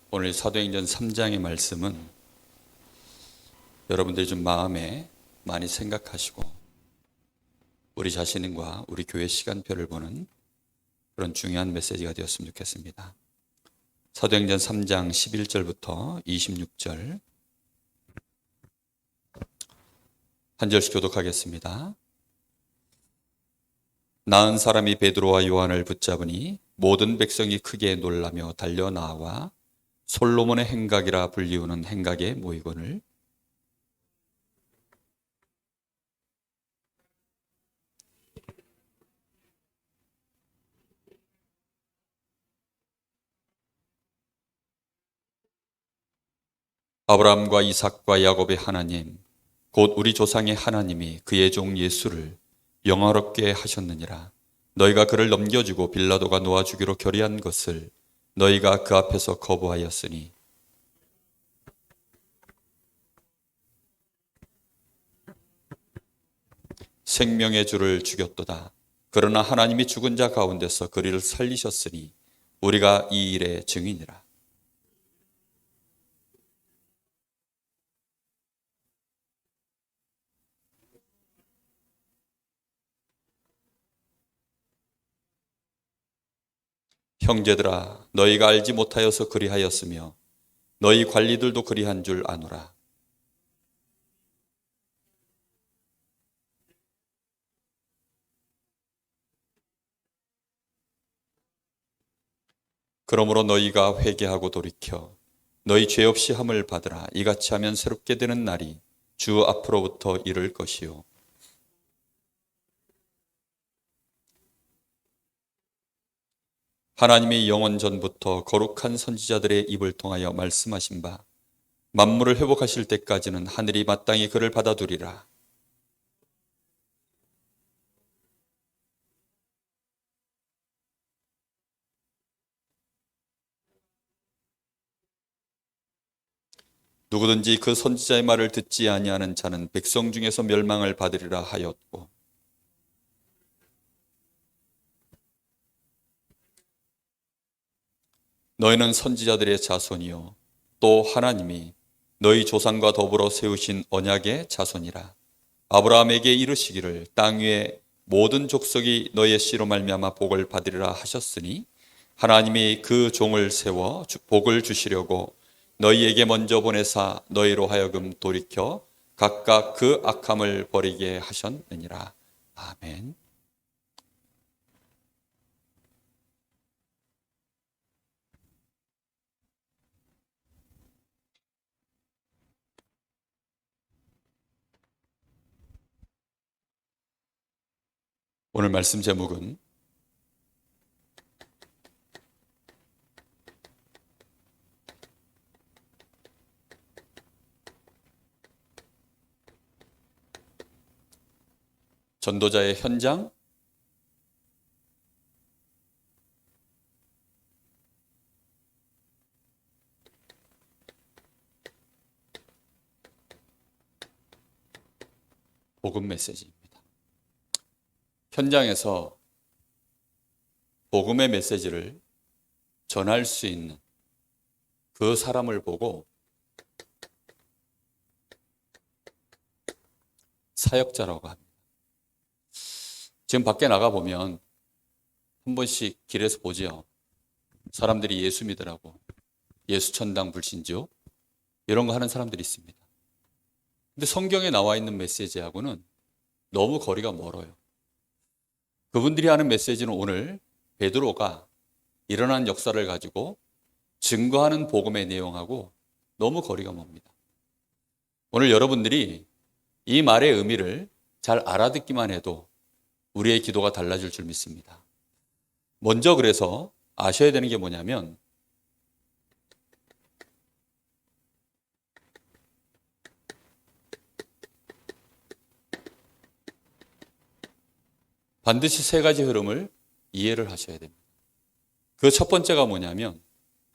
오늘 사도행전 3장의 말씀은 여러분들이 좀 마음에 많이 생각하시고 우리 자신과 우리 교회 시간표를 보는 그런 중요한 메시지가 되었으면 좋겠습니다. 사도행전 3장 11절부터 26절 한 절씩 교독하겠습니다. 나은 사람이 베드로와 요한을 붙잡으니 모든 백성이 크게 놀라며 달려 나와 솔로몬의 행각이라 불리우는 행각에 모이거늘 아브라함과 이삭과 야곱의 하나님 곧 우리 조상의 하나님이 그의 종 예수를 영화롭게 하셨느니라. 너희가 그를 넘겨주고 빌라도가 놓아주기로 결의한 것을 너희가 그 앞에서 거부하였으니 생명의 주를 죽였도다. 그러나 하나님이 죽은 자 가운데서 그를 살리셨으니 우리가 이 일의 증인이라. 형제들아, 너희가 알지 못하여서 그리하였으며 너희 관리들도 그리한 줄 아노라. 그러므로 너희가 회개하고 돌이켜 너희 죄 없이 함을 받으라. 이같이 하면 새롭게 되는 날이 주 앞으로부터 이를 것이요. 하나님이 영원 전부터 거룩한 선지자들의 입을 통하여 말씀하신 바 만물을 회복하실 때까지는 하늘이 마땅히 그를 받아두리라. 누구든지 그 선지자의 말을 듣지 아니하는 자는 백성 중에서 멸망을 받으리라 하였고 너희는 선지자들의 자손이요 또 하나님이 너희 조상과 더불어 세우신 언약의 자손이라. 아브라함에게 이르시기를 땅 위의 모든 족속이 너희의 씨로 말미암아 복을 받으리라 하셨으니 하나님이 그 종을 세워 복을 주시려고 너희에게 먼저 보내사 너희로 하여금 돌이켜 각각 그 악함을 버리게 하셨느니라. 아멘. 오늘 말씀 제목은 전도자의 현장, 복음 메시지입니다. 현장에서 복음의 메시지를 전할 수 있는 그 사람을 보고 사역자라고 합니다. 지금 밖에 나가보면 한 번씩 길에서 보지요. 사람들이 예수 믿으라고 예수천당 불신조 이런 거 하는 사람들이 있습니다. 근데 성경에 나와 있는 메시지하고는 너무 거리가 멀어요. 그분들이 하는 메시지는 오늘 베드로가 일어난 역사를 가지고 증거하는 복음의 내용하고 너무 거리가 멉니다. 오늘 여러분들이 이 말의 의미를 잘 알아듣기만 해도 우리의 기도가 달라질 줄 믿습니다. 먼저 그래서 아셔야 되는 게 뭐냐면 반드시 세 가지 흐름을 이해를 하셔야 됩니다. 그 첫 번째가 뭐냐면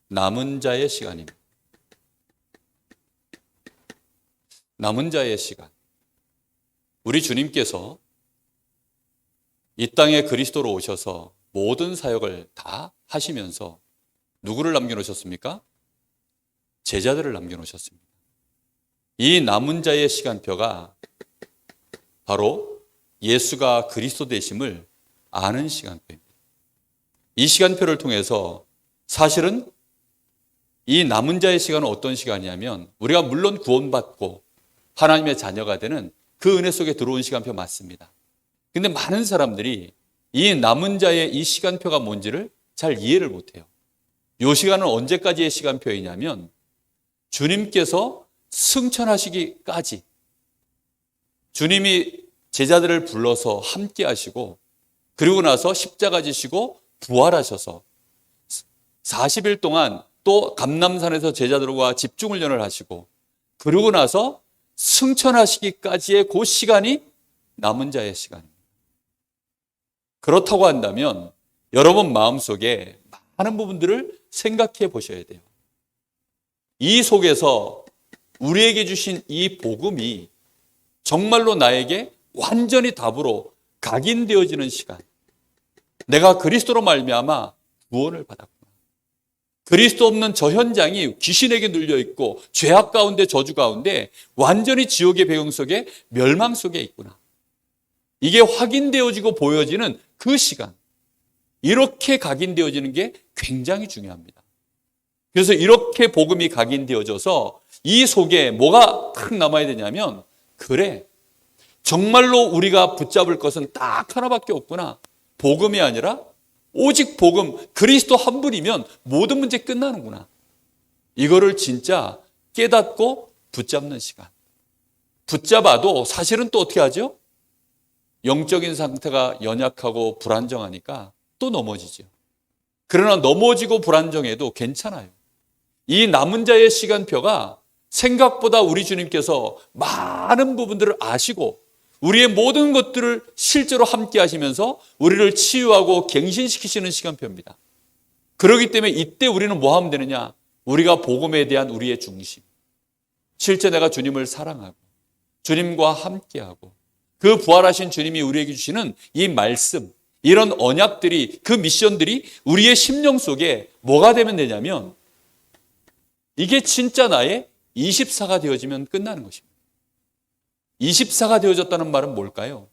남은 자의 시간입니다. 남은 자의 시간. 우리 주님께서 이 땅에 그리스도로 오셔서 모든 사역을 다 하시면서 누구를 남겨놓으셨습니까? 제자들을 남겨놓으셨습니다. 이 남은 자의 시간표가 바로 예수가 그리스도 되심을 아는 시간표입니다. 이 시간표를 통해서 사실은 이 남은 자의 시간은 어떤 시간이냐면 우리가 물론 구원받고 하나님의 자녀가 되는 그 은혜 속에 들어온 시간표 맞습니다. 근데 많은 사람들이 이 남은 자의 이 시간표가 뭔지를 잘 이해를 못해요. 이 시간은 언제까지의 시간표이냐면 주님께서 승천하시기까지, 주님이 제자들을 불러서 함께 하시고 그리고 나서 십자가 지시고 부활하셔서 40일 동안 또 감람산에서 제자들과 집중훈련을 하시고 그러고 나서 승천하시기까지의 그 시간이 남은 자의 시간입니다. 그렇다고 한다면 여러분 마음속에 많은 부분들을 생각해 보셔야 돼요. 이 속에서 우리에게 주신 이 복음이 정말로 나에게 완전히 답으로 각인되어지는 시간. 내가 그리스도로 말미암아 구원을 받았구나. 그리스도 없는 저 현장이 귀신에게 눌려 있고 죄악 가운데 저주 가운데 완전히 지옥의 배경 속에 멸망 속에 있구나. 이게 확인되어지고 보여지는 그 시간. 이렇게 각인되어지는 게 굉장히 중요합니다. 그래서 이렇게 복음이 각인되어져서 이 속에 뭐가 탁 남아야 되냐면 그래, 정말로 우리가 붙잡을 것은 딱 하나밖에 없구나. 복음이 아니라 오직 복음, 그리스도 한 분이면 모든 문제 끝나는구나. 이거를 진짜 깨닫고 붙잡는 시간. 붙잡아도 사실은 또 어떻게 하죠? 영적인 상태가 연약하고 불안정하니까 또 넘어지죠. 그러나 넘어지고 불안정해도 괜찮아요. 이 남은 자의 시간표가 생각보다 우리 주님께서 많은 부분들을 아시고 우리의 모든 것들을 실제로 함께 하시면서 우리를 치유하고 갱신시키시는 시간표입니다. 그렇기 때문에 이때 우리는 뭐 하면 되느냐? 우리가 복음에 대한 우리의 중심. 실제 내가 주님을 사랑하고 주님과 함께하고 그 부활하신 주님이 우리에게 주시는 이 말씀, 이런 언약들이, 그 미션들이 우리의 심령 속에 뭐가 되면 되냐면 이게 진짜 나의 24가 되어지면 끝나는 것입니다. 24가 되어졌다는 말은 뭘까요?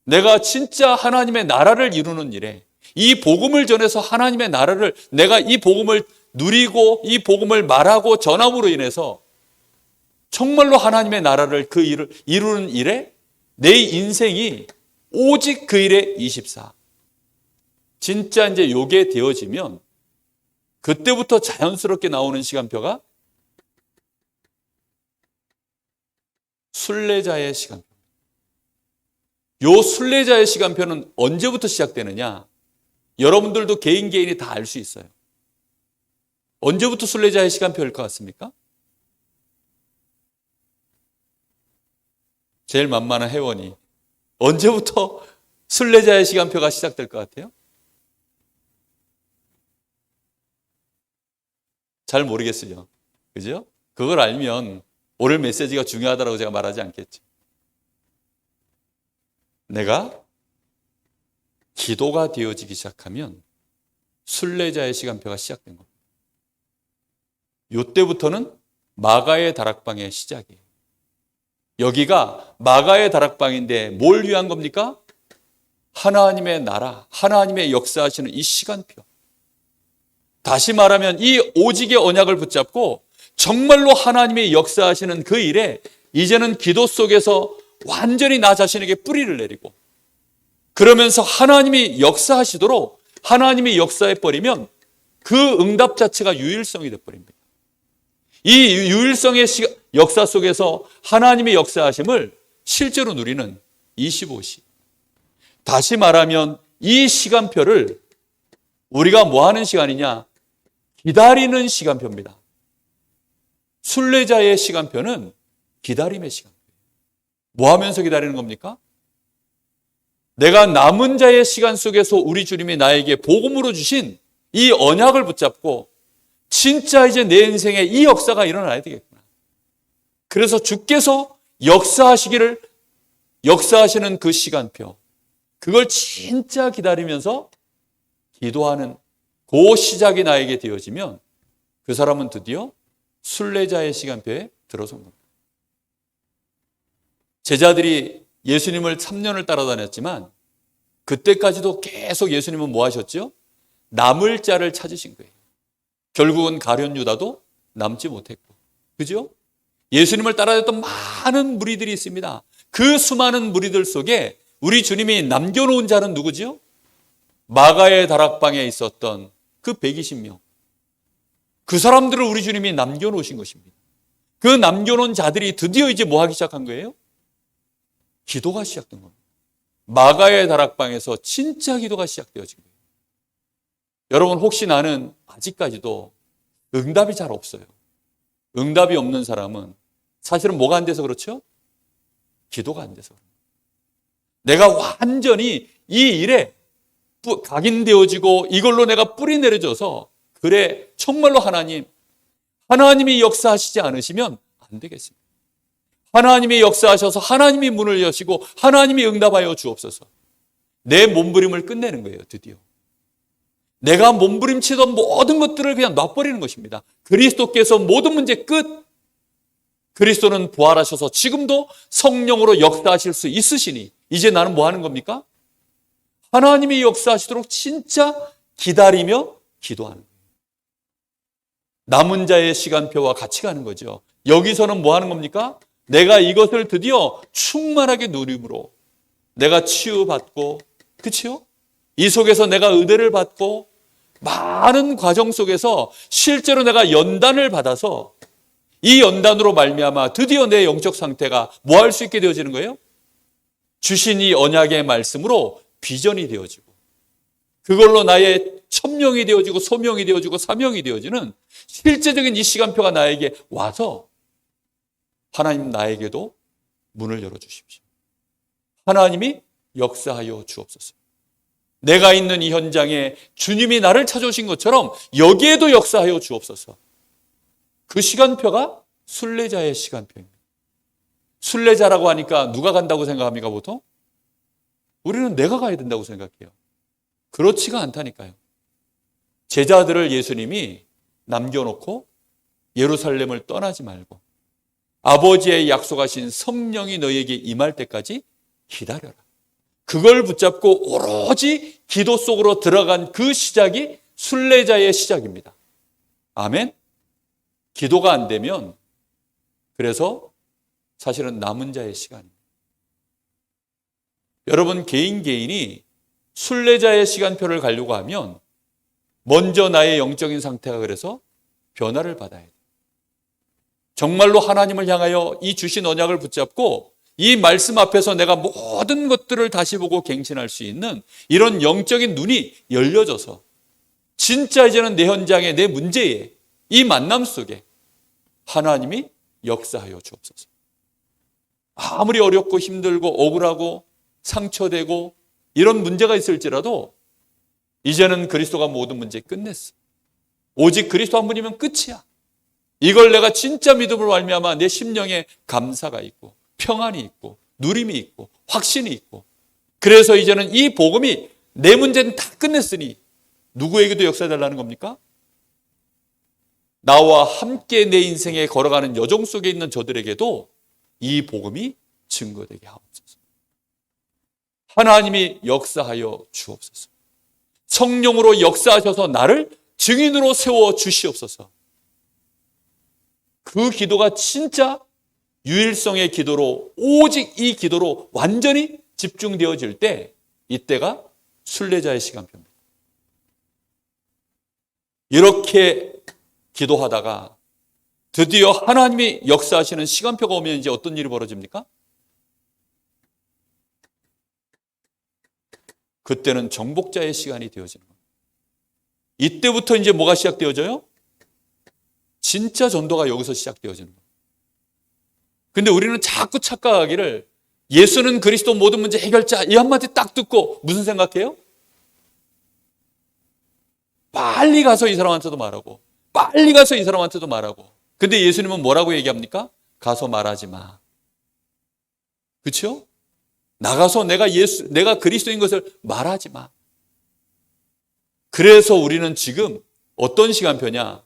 내가 진짜 하나님의 나라를 이루는 일에 이 복음을 전해서 하나님의 나라를 내가 이 복음을 누리고 이 복음을 말하고 전함으로 인해서 정말로 하나님의 나라를 그 일을 이루는 일에 내 인생이 오직 그 일에 24. 진짜 이제 요게 되어지면 그때부터 자연스럽게 나오는 시간표가 순례자의 시간표. 요 순례자의 시간표는 언제부터 시작되느냐? 여러분들도 개인이 다 알 수 있어요. 언제부터 순례자의 시간표일 것 같습니까? 제일 만만한 회원이 언제부터 순례자의 시간표가 시작될 것 같아요? 잘 모르겠어요. 그죠? 그걸 알면 오늘 메시지가 중요하다고 제가 말하지 않겠지. 내가 기도가 되어지기 시작하면 순례자의 시간표가 시작된 겁니다. 이때부터는 마가의 다락방의 시작이에요. 여기가 마가의 다락방인데 뭘 위한 겁니까? 하나님의 나라, 하나님의 역사하시는 이 시간표. 다시 말하면 이 오직의 언약을 붙잡고 정말로 하나님의 역사하시는 그 일에 이제는 기도 속에서 완전히 나 자신에게 뿌리를 내리고 그러면서 하나님이 역사하시도록 하나님이 역사해버리면 그 응답 자체가 유일성이 돼버립니다. 이 유일성의 역사 속에서 하나님의 역사하심을 실제로 누리는 25시. 다시 말하면 이 시간표를 우리가 뭐 하는 시간이냐? 기다리는 시간표입니다. 순례자의 시간표는 기다림의 시간표예요. 뭐 하면서 기다리는 겁니까? 내가 남은 자의 시간 속에서 우리 주님이 나에게 복음으로 주신 이 언약을 붙잡고 진짜 이제 내 인생에 이 역사가 일어나야 되겠구나. 그래서 주께서 역사하시는 그 시간표, 그걸 진짜 기다리면서 기도하는 그 시작이 나에게 되어지면 그 사람은 드디어 순례자의 시간표에 들어선 겁니다. 제자들이 예수님을 3년을 따라다녔지만 그때까지도 계속 예수님은 뭐 하셨죠? 남을 자를 찾으신 거예요. 결국은 가룟 유다도 남지 못했고, 그죠? 예수님을 따라다녔던 많은 무리들이 있습니다. 그 수많은 무리들 속에 우리 주님이 남겨놓은 자는 누구죠? 마가의 다락방에 있었던 그 120명. 그 사람들을 우리 주님이 남겨놓으신 것입니다. 그 남겨놓은 자들이 드디어 이제 뭐 하기 시작한 거예요? 기도가 시작된 겁니다. 마가의 다락방에서 진짜 기도가 시작되어진 거예요. 여러분, 혹시 나는 아직까지도 응답이 잘 없어요. 응답이 없는 사람은 사실은 뭐가 안 돼서 그렇죠? 기도가 안 돼서. 내가 완전히 이 일에 각인되어지고 이걸로 내가 뿌리 내려져서 그래, 정말로 하나님이 역사하시지 않으시면 안 되겠습니다. 하나님이 역사하셔서 하나님이 문을 여시고 하나님이 응답하여 주옵소서. 내 몸부림을 끝내는 거예요, 드디어. 내가 몸부림치던 모든 것들을 그냥 놔버리는 것입니다. 그리스도께서 모든 문제 끝. 그리스도는 부활하셔서 지금도 성령으로 역사하실 수 있으시니 이제 나는 뭐 하는 겁니까? 하나님이 역사하시도록 진짜 기다리며 기도하는 거예요. 남은 자의 시간표와 같이 가는 거죠. 여기서는 뭐 하는 겁니까? 내가 이것을 드디어 충만하게 누림으로 내가 치유받고, 그치요? 이 속에서 내가 의대를 받고 많은 과정 속에서 실제로 내가 연단을 받아서 이 연단으로 말미암아 드디어 내 영적 상태가 뭐 할 수 있게 되어지는 거예요? 주신 이 언약의 말씀으로 비전이 되어지고 그걸로 나의 천명이 되어지고 소명이 되어지고 사명이 되어지는 실제적인 이 시간표가 나에게 와서 하나님 나에게도 문을 열어주십시오. 하나님이 역사하여 주옵소서. 내가 있는 이 현장에 주님이 나를 찾아오신 것처럼 여기에도 역사하여 주옵소서. 그 시간표가 순례자의 시간표입니다. 순례자라고 하니까 누가 간다고 생각합니까, 보통? 우리는 내가 가야 된다고 생각해요. 그렇지가 않다니까요. 제자들을 예수님이 남겨놓고 예루살렘을 떠나지 말고 아버지의 약속하신 성령이 너희에게 임할 때까지 기다려라. 그걸 붙잡고 오로지 기도 속으로 들어간 그 시작이 순례자의 시작입니다. 아멘? 기도가 안 되면 그래서 사실은 남은 자의 시간입니다. 여러분, 개인이 순례자의 시간표를 가려고 하면 먼저 나의 영적인 상태가 그래서 변화를 받아야 돼요. 정말로 하나님을 향하여 이 주신 언약을 붙잡고 이 말씀 앞에서 내가 모든 것들을 다시 보고 갱신할 수 있는 이런 영적인 눈이 열려져서 진짜 이제는 내 현장에, 내 문제에, 이 만남 속에 하나님이 역사하여 주옵소서. 아무리 어렵고 힘들고 억울하고 상처되고 이런 문제가 있을지라도 이제는 그리스도가 모든 문제 끝냈어. 오직 그리스도 한 분이면 끝이야. 이걸 내가 진짜 믿음으로 말미암아 내 심령에 감사가 있고 평안이 있고 누림이 있고 확신이 있고, 그래서 이제는 이 복음이 내 문제는 다 끝냈으니 누구에게도 역사해달라는 겁니까? 나와 함께 내 인생에 걸어가는 여정 속에 있는 저들에게도 이 복음이 증거되게 하옵소서. 하나님이 역사하여 주옵소서. 성령으로 역사하셔서 나를 증인으로 세워 주시옵소서. 그 기도가 진짜 유일성의 기도로, 오직 이 기도로 완전히 집중되어질 때, 이때가 순례자의 시간표입니다. 이렇게 기도하다가 드디어 하나님이 역사하시는 시간표가 오면 이제 어떤 일이 벌어집니까? 그때는 정복자의 시간이 되어지는 거예요. 이때부터 이제 뭐가 시작되어져요? 진짜 전도가 여기서 시작되어지는 거예요. 근데 우리는 자꾸 착각하기를 예수는 그리스도 모든 문제 해결자, 이 한마디 딱 듣고 무슨 생각해요? 빨리 가서 이 사람한테도 말하고 빨리 가서 이 사람한테도 말하고. 근데 예수님은 뭐라고 얘기합니까? 가서 말하지 마. 그렇죠? 나가서 내가 그리스도인 것을 말하지 마. 그래서 우리는 지금 어떤 시간표냐?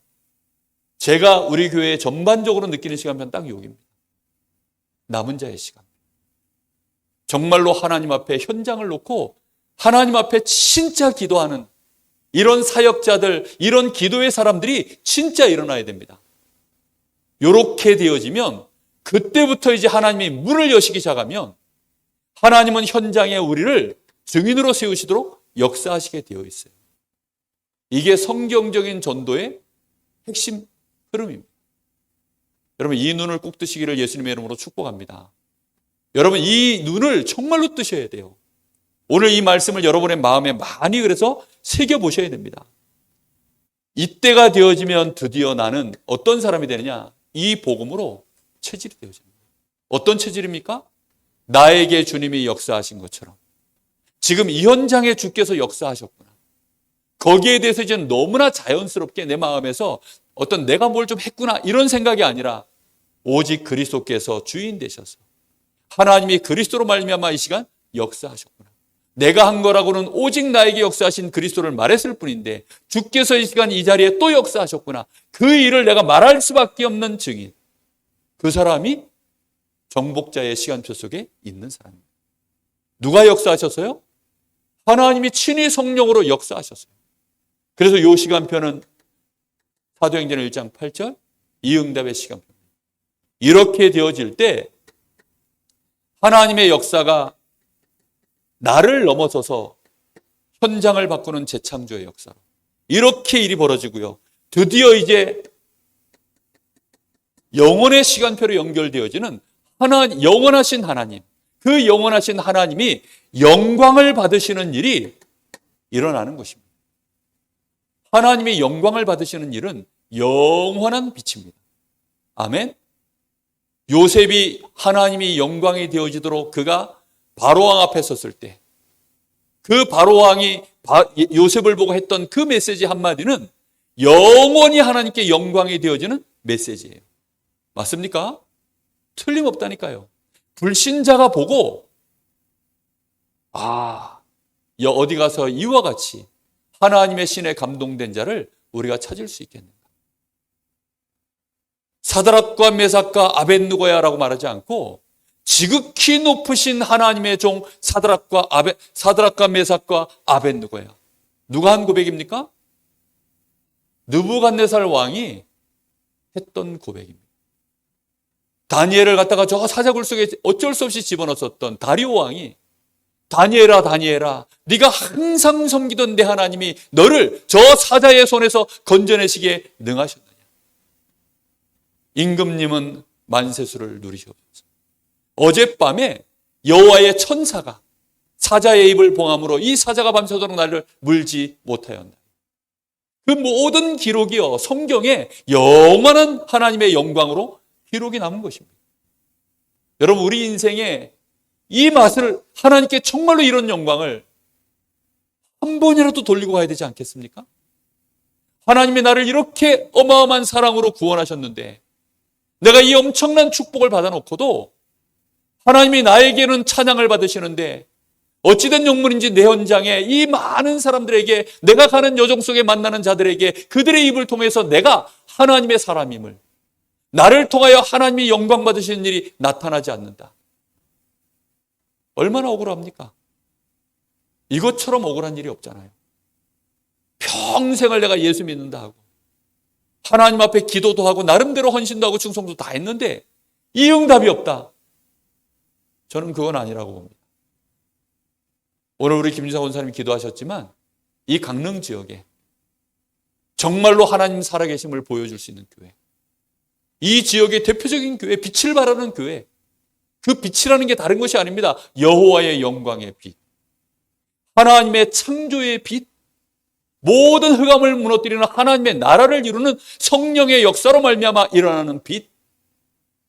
제가 우리 교회에 전반적으로 느끼는 시간표는 딱 여기입니다. 남은 자의 시간. 정말로 하나님 앞에 현장을 놓고 하나님 앞에 진짜 기도하는 이런 사역자들, 이런 기도의 사람들이 진짜 일어나야 됩니다. 이렇게 되어지면 그때부터 이제 하나님이 문을 여시기 시작하면 하나님은 현장에 우리를 증인으로 세우시도록 역사하시게 되어 있어요. 이게 성경적인 전도의 핵심 흐름입니다. 여러분, 이 눈을 꼭 뜨시기를 예수님의 이름으로 축복합니다. 여러분, 이 눈을 정말로 뜨셔야 돼요. 오늘 이 말씀을 여러분의 마음에 많이 그래서 새겨보셔야 됩니다. 이때가 되어지면 드디어 나는 어떤 사람이 되느냐? 이 복음으로 체질이 되어집니다. 어떤 체질입니까? 나에게 주님이 역사하신 것처럼 지금 이 현장에 주께서 역사하셨구나. 거기에 대해서 이제 너무나 자연스럽게 내 마음에서 어떤 내가 뭘 좀 했구나 이런 생각이 아니라 오직 그리스도께서 주인 되셔서 하나님이 그리스도로 말미암아 이 시간 역사하셨구나. 내가 한 거라고는 오직 나에게 역사하신 그리스도를 말했을 뿐인데 주께서 이 시간 이 자리에 또 역사하셨구나. 그 일을 내가 말할 수밖에 없는 증인. 그 사람이 정복자의 시간표 속에 있는 사람입니다. 누가 역사하셨어요? 하나님이 친히 성령으로 역사하셨어요. 그래서 이 시간표는 사도행전 1장 8절 이 응답의 시간표입니다. 이렇게 되어질 때 하나님의 역사가 나를 넘어서서 현장을 바꾸는 재창조의 역사. 이렇게 일이 벌어지고요. 드디어 이제 영원의 시간표로 연결되어지는 영원하신 하나님, 그 영원하신 하나님이 영광을 받으시는 일이 일어나는 것입니다. 하나님이 영광을 받으시는 일은 영원한 빛입니다. 아멘. 요셉이 하나님이 영광이 되어지도록 그가 바로왕 앞에 섰을 때 그 바로왕이 요셉을 보고 했던 그 메시지 한마디는 영원히 하나님께 영광이 되어지는 메시지예요. 맞습니까? 틀림없다니까요. 불신자가 보고 어디 가서 이와 같이 하나님의 신에 감동된 자를 우리가 찾을 수 있겠는가. 사드락과 메삭과 아벳느고야라고 말하지 않고 지극히 높으신 하나님의 종 사드락과 메삭과 아벳느고야. 누가 한 고백입니까? 느부갓네살 왕이 했던 고백입니다. 다니엘을 갖다가 저 사자굴 속에 어쩔 수 없이 집어넣었던 다리오 왕이 다니엘아 다니엘아 네가 항상 섬기던 내 하나님이 너를 저 사자의 손에서 건져내시기에 능하셨느냐. 임금님은 만세수를 누리시옵소서. 어젯밤에 여호와의 천사가 사자의 입을 봉함으로 이 사자가 밤새도록 나를 물지 못하였나. 그 모든 기록이요 성경에 영원한 하나님의 영광으로 기록이 남은 것입니다. 여러분, 우리 인생에 이 맛을 하나님께 정말로 이런 영광을 한 번이라도 돌리고 가야 되지 않겠습니까? 하나님이 나를 이렇게 어마어마한 사랑으로 구원하셨는데 내가 이 엄청난 축복을 받아놓고도 하나님이 나에게는 찬양을 받으시는데 어찌된 영문인지 내 현장에 이 많은 사람들에게 내가 가는 여정 속에 만나는 자들에게 그들의 입을 통해서 내가 하나님의 사람임을 나를 통하여 하나님이 영광 받으시는 일이 나타나지 않는다. 얼마나 억울합니까? 이것처럼 억울한 일이 없잖아요. 평생을 내가 예수 믿는다 하고 하나님 앞에 기도도 하고 나름대로 헌신도 하고 충성도 다 했는데 이 응답이 없다. 저는 그건 아니라고 봅니다. 오늘 우리 김진사 원사님이 기도하셨지만 이 강릉 지역에 정말로 하나님 살아계심을 보여줄 수 있는 교회, 이 지역의 대표적인 교회, 빛을 발하는 교회, 그 빛이라는 게 다른 것이 아닙니다. 여호와의 영광의 빛, 하나님의 창조의 빛, 모든 흑암을 무너뜨리는 하나님의 나라를 이루는 성령의 역사로 말미암아 일어나는 빛,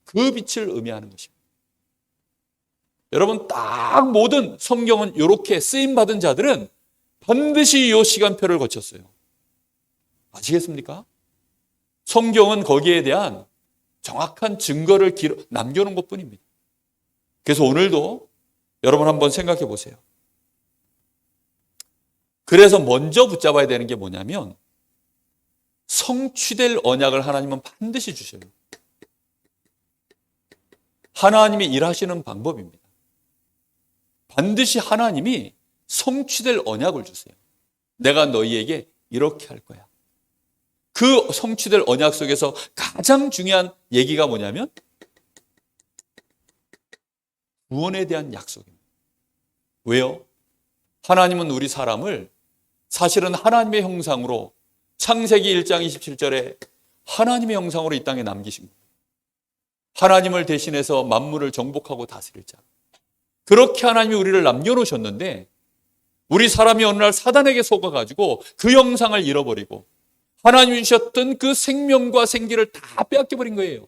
그 빛을 의미하는 것입니다. 여러분, 딱 모든 성경은 이렇게 쓰임받은 자들은 반드시 이 시간표를 거쳤어요. 아시겠습니까? 성경은 거기에 대한 정확한 증거를 남겨놓은 것뿐입니다. 그래서 오늘도 여러분 한번 생각해 보세요. 그래서 먼저 붙잡아야 되는 게 뭐냐면 성취될 언약을 하나님은 반드시 주셔요. 하나님이 일하시는 방법입니다. 반드시 하나님이 성취될 언약을 주세요. 내가 너희에게 이렇게 할 거야. 그 성취될 언약 속에서 가장 중요한 얘기가 뭐냐면 구원에 대한 약속입니다. 왜요? 하나님은 우리 사람을 사실은 하나님의 형상으로 창세기 1장 27절에 하나님의 형상으로 이 땅에 남기신 겁니다. 하나님을 대신해서 만물을 정복하고 다스릴 자. 그렇게 하나님이 우리를 남겨놓으셨는데 우리 사람이 어느 날 사단에게 속아가지고 그 형상을 잃어버리고 하나님이 주셨던 그 생명과 생기를 다 빼앗겨버린 거예요.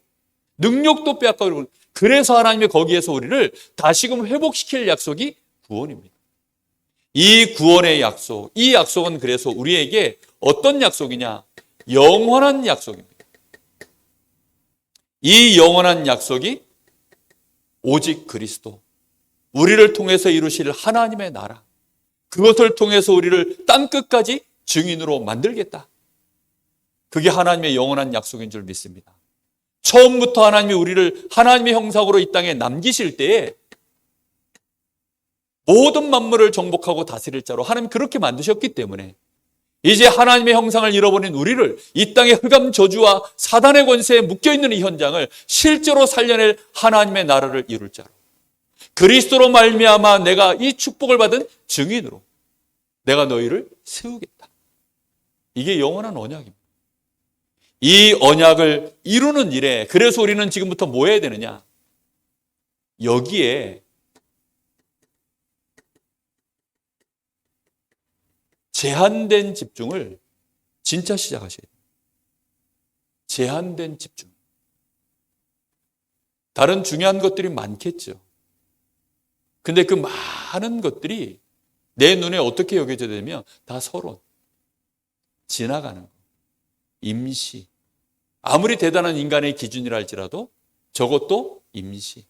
능력도 빼앗겨버리고 그래서 하나님이 거기에서 우리를 다시금 회복시킬 약속이 구원입니다. 이 구원의 약속, 이 약속은 그래서 우리에게 어떤 약속이냐? 영원한 약속입니다. 이 영원한 약속이 오직 그리스도, 우리를 통해서 이루실 하나님의 나라, 그것을 통해서 우리를 땅끝까지 증인으로 만들겠다. 그게 하나님의 영원한 약속인 줄 믿습니다. 처음부터 하나님이 우리를 하나님의 형상으로 이 땅에 남기실 때에 모든 만물을 정복하고 다스릴 자로 하나님 그렇게 만드셨기 때문에 이제 하나님의 형상을 잃어버린 우리를 이 땅의 흑암 저주와 사단의 권세에 묶여있는 이 현장을 실제로 살려낼 하나님의 나라를 이룰 자로 그리스도로 말미암아 내가 이 축복을 받은 증인으로 내가 너희를 세우겠다. 이게 영원한 언약입니다. 이 언약을 이루는 일에 그래서 우리는 지금부터 뭐 해야 되느냐? 여기에 제한된 집중을 진짜 시작하셔야 돼요. 제한된 집중. 다른 중요한 것들이 많겠죠. 근데 그 많은 것들이 내 눈에 어떻게 여겨져야 되냐면 다 서론, 지나가는 거, 임시. 아무리 대단한 인간의 기준이라 할지라도 저것도 임시.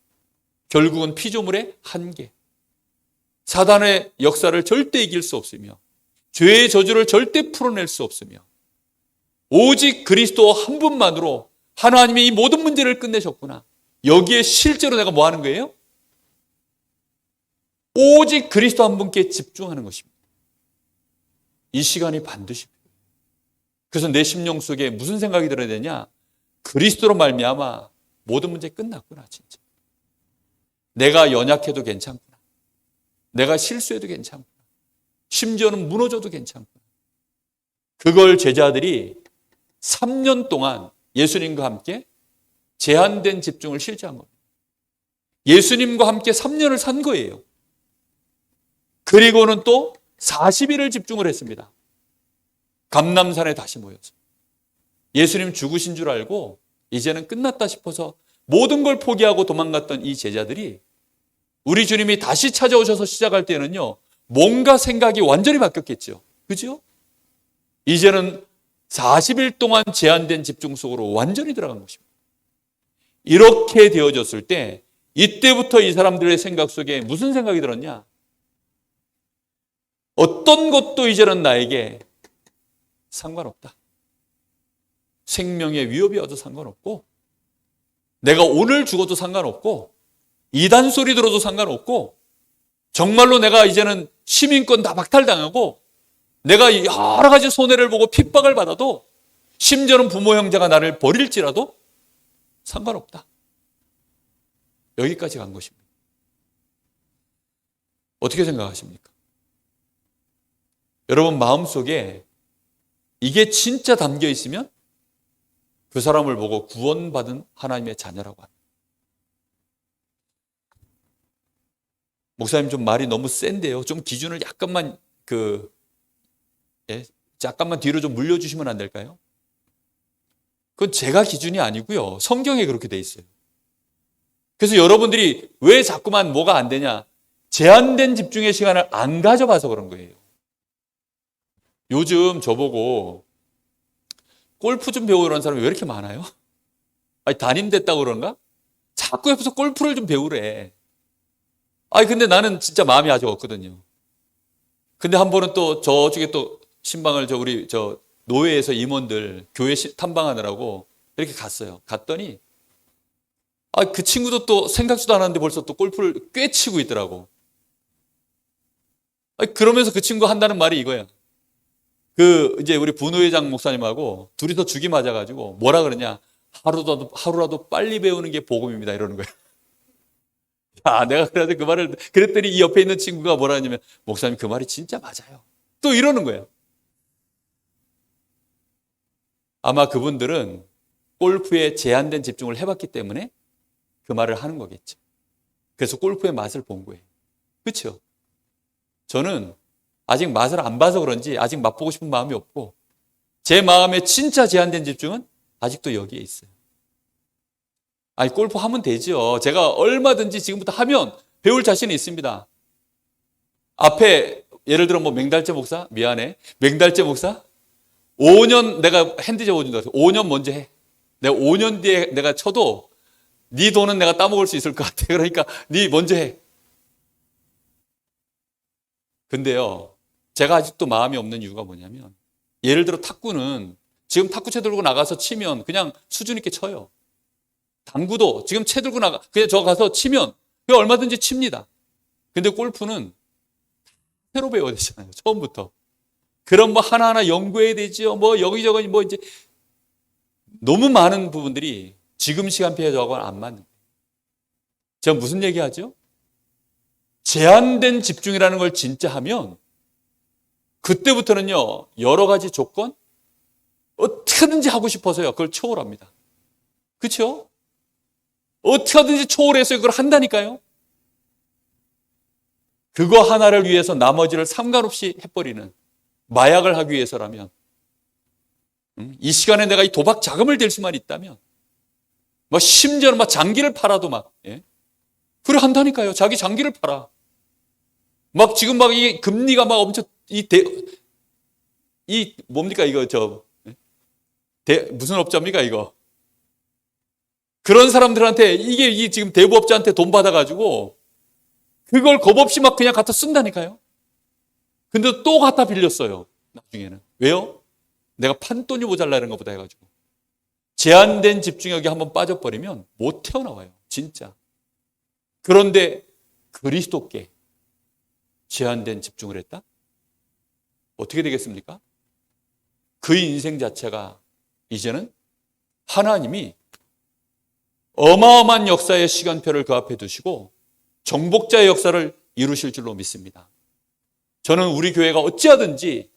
결국은 피조물의 한계. 사단의 역사를 절대 이길 수 없으며 죄의 저주를 절대 풀어낼 수 없으며 오직 그리스도 한 분만으로 하나님이 이 모든 문제를 끝내셨구나. 여기에 실제로 내가 뭐 하는 거예요? 오직 그리스도 한 분께 집중하는 것입니다. 이 시간이 반드시 필요해요. 그래서 내 심령 속에 무슨 생각이 들어야 되냐? 그리스도로 말미암아 모든 문제 끝났구나 진짜. 내가 연약해도 괜찮구나. 내가 실수해도 괜찮구나. 심지어는 무너져도 괜찮구나. 그걸 제자들이 3년 동안 예수님과 함께 제한된 집중을 실제한 겁니다. 예수님과 함께 3년을 산 거예요. 그리고는 또 40일을 집중을 했습니다. 감람산에 다시 모여서. 예수님 죽으신 줄 알고 이제는 끝났다 싶어서 모든 걸 포기하고 도망갔던 이 제자들이 우리 주님이 다시 찾아오셔서 시작할 때는요. 뭔가 생각이 완전히 바뀌었겠죠. 그죠? 이제는 40일 동안 제한된 집중 속으로 완전히 들어간 것입니다. 이렇게 되어졌을 때 이때부터 이 사람들의 생각 속에 무슨 생각이 들었냐? 어떤 것도 이제는 나에게 상관없다. 생명의 위협이 와도 상관없고 내가 오늘 죽어도 상관없고 이단 소리 들어도 상관없고 정말로 내가 이제는 시민권 다 박탈당하고 내가 여러 가지 손해를 보고 핍박을 받아도 심지어는 부모 형제가 나를 버릴지라도 상관없다. 여기까지 간 것입니다. 어떻게 생각하십니까? 여러분 마음속에 이게 진짜 담겨 있으면 그 사람을 보고 구원받은 하나님의 자녀라고 합니다. 목사님 좀 말이 너무 센데요. 좀 기준을 약간만 잠깐만 뒤로 좀 물려주시면 안 될까요? 그건 제가 기준이 아니고요. 성경에 그렇게 돼 있어요. 그래서 여러분들이 왜 자꾸만 뭐가 안 되냐? 제한된 집중의 시간을 안 가져봐서 그런 거예요. 요즘 저보고 골프 좀 배우라는 사람이 왜 이렇게 많아요? 아니, 담임 됐다고 그런가? 자꾸 옆에서 골프를 좀 배우래. 아니, 근데 나는 진짜 마음이 아주 없거든요. 근데 한 번은 또 저쪽에 또 신방을 우리 노회에서 임원들 교회 탐방하느라고 이렇게 갔어요. 갔더니 그 친구도 또 생각지도 않았는데 벌써 또 골프를 꽤 치고 있더라고. 그러면서 그 친구가 한다는 말이 이거야. 이제 우리 분우회장 목사님하고 둘이서 죽이 맞아가지고 뭐라 그러냐. 하루라도 빨리 배우는 게 복음입니다. 이러는 거야. 내가 그래도 그 말을, 그랬더니 이 옆에 있는 친구가 뭐라 하냐면, 목사님 그 말이 진짜 맞아요. 또 이러는 거예요. 아마 그분들은 골프에 제한된 집중을 해봤기 때문에 그 말을 하는 거겠죠. 그래서 골프의 맛을 본 거예요. 그렇죠? 저는 아직 맛을 안 봐서 그런지 아직 맛보고 싶은 마음이 없고, 제 마음의 진짜 제한된 집중은 아직도 여기에 있어요. 골프 하면 되죠. 제가 얼마든지 지금부터 하면 배울 자신이 있습니다. 앞에 예를 들어 맹달재 목사? 미안해. 맹달재 목사? 5년 내가 핸디제 오준다. 5년 먼저 해. 내가 5년 뒤에 내가 쳐도 네 돈은 내가 따먹을 수 있을 것 같아. 그러니까 네 먼저 해. 근데요, 제가 아직도 마음이 없는 이유가 뭐냐면, 예를 들어 탁구는 지금 탁구채 들고 나가서 치면 그냥 수준 있게 쳐요. 당구도 지금 채 들고 그냥 저 가서 치면 그냥 얼마든지 칩니다. 근데 골프는 새로 배워야 되잖아요. 처음부터. 그럼 하나하나 연구해야 되죠. 여기저기 이제 너무 많은 부분들이 지금 시간표에 저하고는 안 맞는 거예요. 제가 무슨 얘기 하죠? 제한된 집중이라는 걸 진짜 하면 그때부터는요, 여러 가지 조건, 어떻게든지 하고 싶어서요, 그걸 초월합니다. 그렇죠? 어떻게든지 초월해서 그걸 한다니까요. 그거 하나를 위해서 나머지를 상관없이 해버리는, 마약을 하기 위해서라면, 이 시간에 내가 이 도박 자금을 댈 수만 있다면, 심지어는 장기를 팔아도 그래 한다니까요. 자기 장기를 팔아. 지금 이 금리가 엄청, 뭡니까, 이거, 무슨 업자입니까, 이거? 그런 사람들한테, 이게 지금 대부업자한테 돈 받아가지고, 그걸 겁없이 그냥 갖다 쓴다니까요. 근데 또 갖다 빌렸어요. 나중에는. 왜요? 내가 판돈이 모자라 이런 것보다 해가지고. 제한된 집중력이 한번 빠져버리면 못 태어나와요. 진짜. 그런데 그리스도께 제한된 집중을 했다? 어떻게 되겠습니까? 그 인생 자체가 이제는 하나님이 어마어마한 역사의 시간표를 그 앞에 두시고 정복자의 역사를 이루실 줄로 믿습니다. 저는 우리 교회가 어찌하든지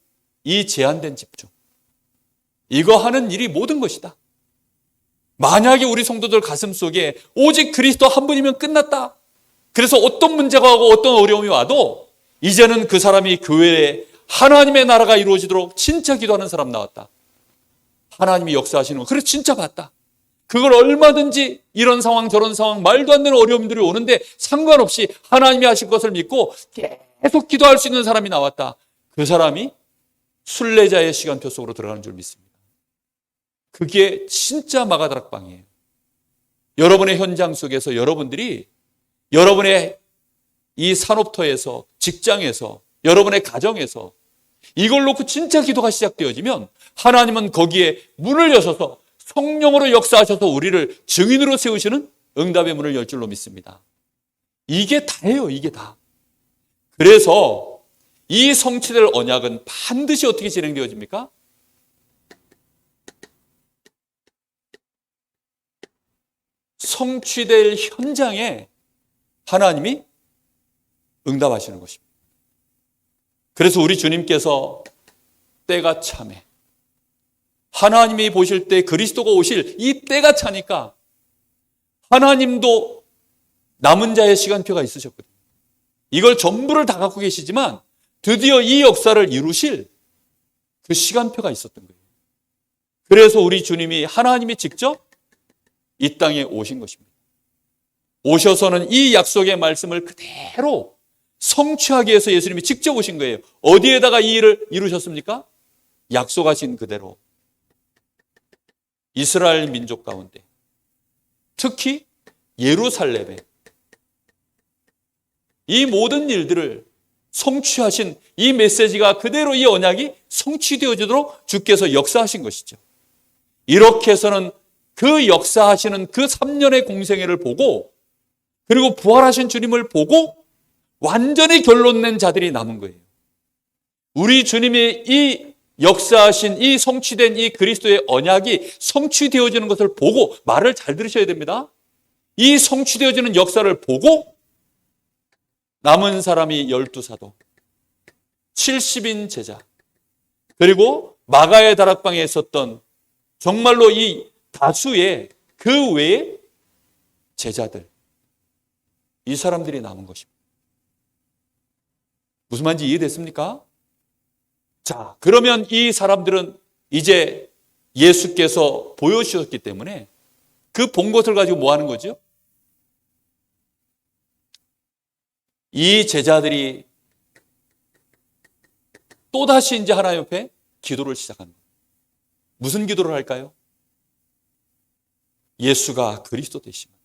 이 제한된 집중, 이거 하는 일이 모든 것이다. 만약에 우리 성도들 가슴 속에 오직 그리스도 한 분이면 끝났다. 그래서 어떤 문제가 오고 어떤 어려움이 와도 이제는 그 사람이 교회에 하나님의 나라가 이루어지도록 진짜 기도하는 사람 나왔다. 하나님이 역사하시는 거, 그래 진짜 봤다. 그걸 얼마든지 이런 상황 저런 상황 말도 안 되는 어려움들이 오는데 상관없이 하나님이 하실 것을 믿고 계속 기도할 수 있는 사람이 나왔다. 그 사람이 순례자의 시간표 속으로 들어가는 줄 믿습니다. 그게 진짜 마가다락방이에요. 여러분의 현장 속에서 여러분들이 여러분의 이 산업터에서, 직장에서, 여러분의 가정에서 이걸 놓고 진짜 기도가 시작되어지면 하나님은 거기에 문을 여셔서 성령으로 역사하셔서 우리를 증인으로 세우시는 응답의 문을 열 줄로 믿습니다. 이게 다예요. 이게 다. 그래서 이 성취될 언약은 반드시 어떻게 진행되어집니까? 성취될 현장에 하나님이 응답하시는 것입니다. 그래서 우리 주님께서 때가 차매, 하나님이 보실 때 그리스도가 오실 이 때가 차니까 하나님도 남은 자의 시간표가 있으셨거든요. 이걸 전부를 다 갖고 계시지만 드디어 이 역사를 이루실 그 시간표가 있었던 거예요. 그래서 우리 주님이, 하나님이 직접 이 땅에 오신 것입니다. 오셔서는 이 약속의 말씀을 그대로 성취하기 위해서 예수님이 직접 오신 거예요. 어디에다가 이 일을 이루셨습니까? 약속하신 그대로 이스라엘 민족 가운데, 특히 예루살렘에 이 모든 일들을 성취하신 이 메시지가 그대로, 이 언약이 성취되어지도록 주께서 역사하신 것이죠. 이렇게 해서는 그 역사하시는 그 3년의 공생애를 보고 그리고 부활하신 주님을 보고 완전히 결론낸 자들이 남은 거예요. 우리 주님이 이 역사하신 이 성취된 이 그리스도의 언약이 성취되어지는 것을 보고, 말을 잘 들으셔야 됩니다. 이 성취되어지는 역사를 보고 남은 사람이 12사도, 70인 제자, 그리고 마가의 다락방에 있었던 정말로 이 다수의 그 외의 제자들, 이 사람들이 남은 것입니다. 무슨 말인지 이해됐습니까? 자, 그러면 이 사람들은 이제 예수께서 보여주셨기 때문에 그 본 것을 가지고 뭐 하는 거죠? 이 제자들이 또다시 이제 하나님 옆에 기도를 시작합니다. 무슨 기도를 할까요? 예수가 그리스도 되시면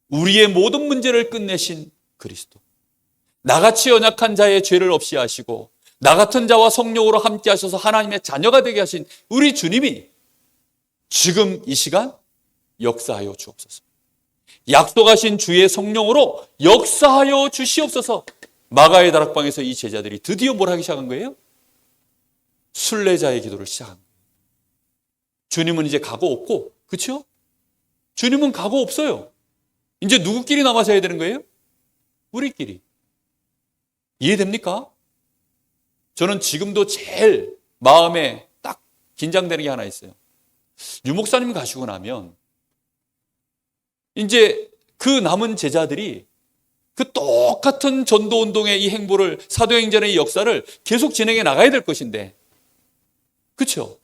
우리의 모든 문제를 끝내신 그리스도, 나같이 연약한 자의 죄를 없이 하시고 나 같은 자와 성령으로 함께 하셔서 하나님의 자녀가 되게 하신 우리 주님이 지금 이 시간 역사하여 주옵소서. 약속하신 주의 성령으로 역사하여 주시옵소서. 마가의 다락방에서 이 제자들이 드디어 뭘 하기 시작한 거예요? 순례자의 기도를 시작한 거예요. 주님은 이제 가고 없고, 그렇죠? 주님은 가고 없어요. 이제 누구끼리 남아서 해야 되는 거예요? 우리끼리. 이해됩니까? 저는 지금도 제일 마음에 딱 긴장되는 게 하나 있어요. 유 목사님 가시고 나면 이제 그 남은 제자들이 그 똑같은 전도운동의 이 행보를, 사도행전의 이 역사를 계속 진행해 나가야 될 것인데, 그렇죠?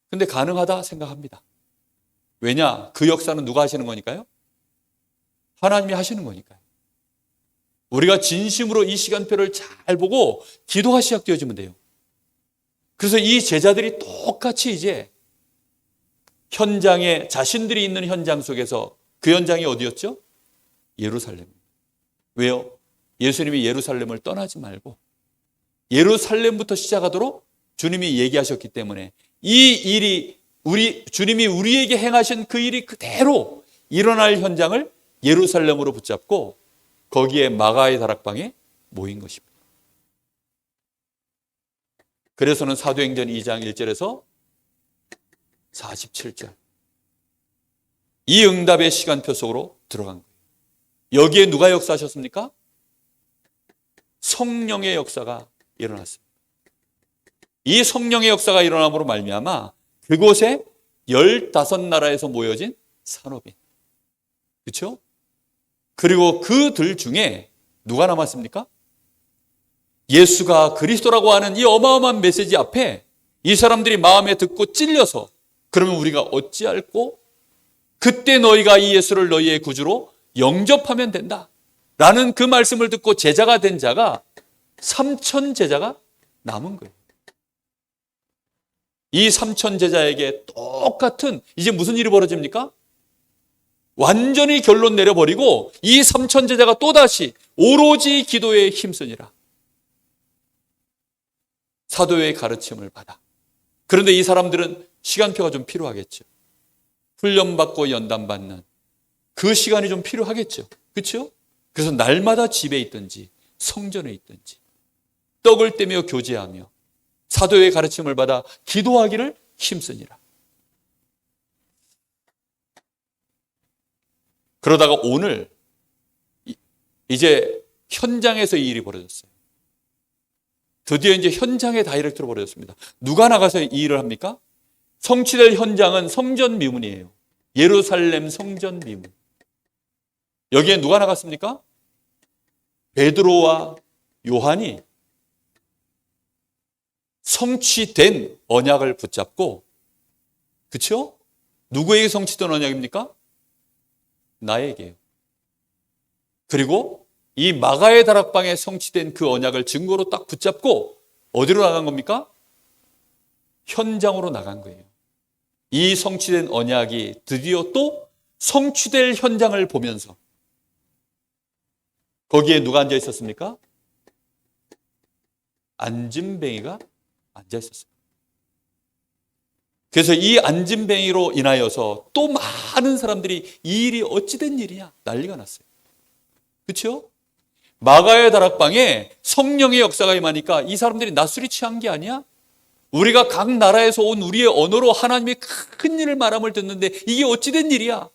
근데 가능하다 생각합니다. 왜냐? 그 역사는 누가 하시는 거니까요? 하나님이 하시는 거니까요. 우리가 진심으로 이 시간표를 잘 보고 기도가 시작되어지면 돼요. 그래서 이 제자들이 똑같이 이제 현장에, 자신들이 있는 현장 속에서, 그 현장이 어디였죠? 예루살렘. 왜요? 예수님이 예루살렘을 떠나지 말고 예루살렘부터 시작하도록 주님이 얘기하셨기 때문에 이 일이, 주님이 우리에게 행하신 그 일이 그대로 일어날 현장을 예루살렘으로 붙잡고 거기에 마가의 다락방에 모인 것입니다. 그래서는 사도행전 2장 1절에서 47절, 이 응답의 시간표 속으로 들어간 거예요. 여기에 누가 역사하셨습니까? 성령의 역사가 일어났습니다. 이 성령의 역사가 일어남으로 말미암아 그곳에 15나라에서 모여진 산업인, 그렇죠? 그리고 그들 중에 누가 남았습니까? 예수가 그리스도라고 하는 이 어마어마한 메시지 앞에 이 사람들이 마음에 듣고 찔려서, 그러면 우리가 어찌할꼬? 그때 너희가 이 예수를 너희의 구주로 영접하면 된다 라는 그 말씀을 듣고 제자가 된 자가 3천 제자가 남은 거예요. 이 3천 제자에게 똑같은, 이제 무슨 일이 벌어집니까? 완전히 결론 내려버리고 이 3천 제자가 또다시 오로지 기도에 힘쓰니라. 사도의 가르침을 받아. 그런데 이 사람들은 시간표가 좀 필요하겠죠. 훈련받고 연단받는 그 시간이 좀 필요하겠죠. 그렇죠? 그래서 날마다 집에 있든지 성전에 있든지 떡을 떼며 교제하며 사도의 가르침을 받아 기도하기를 힘쓰니라. 그러다가 오늘 이제 현장에서 이 일이 벌어졌어요. 드디어 이제 현장의 다이렉트로 벌어졌습니다. 누가 나가서 이 일을 합니까? 성취될 현장은 성전 미문이에요. 예루살렘 성전 미문. 여기에 누가 나갔습니까? 베드로와 요한이 성취된 언약을 붙잡고, 그렇죠? 누구에게 성취된 언약입니까? 나에게요. 그리고 이 마가의 다락방에 성취된 그 언약을 증거로 딱 붙잡고 어디로 나간 겁니까? 현장으로 나간 거예요. 이 성취된 언약이 드디어 또 성취될 현장을 보면서, 거기에 누가 앉아 있었습니까? 안진뱅이가 앉아 있었어요. 그래서 이 안진뱅이로 인하여서 또 많은 사람들이 이 일이 어찌된 일이냐 난리가 났어요. 그렇죠? 마가의 다락방에 성령의 역사가 임하니까 이 사람들이 낮술이 취한 게 아니야? 우리가 각 나라에서 온 우리의 언어로 하나님의 큰 일을 말함을 듣는데 이게 어찌된 일이야?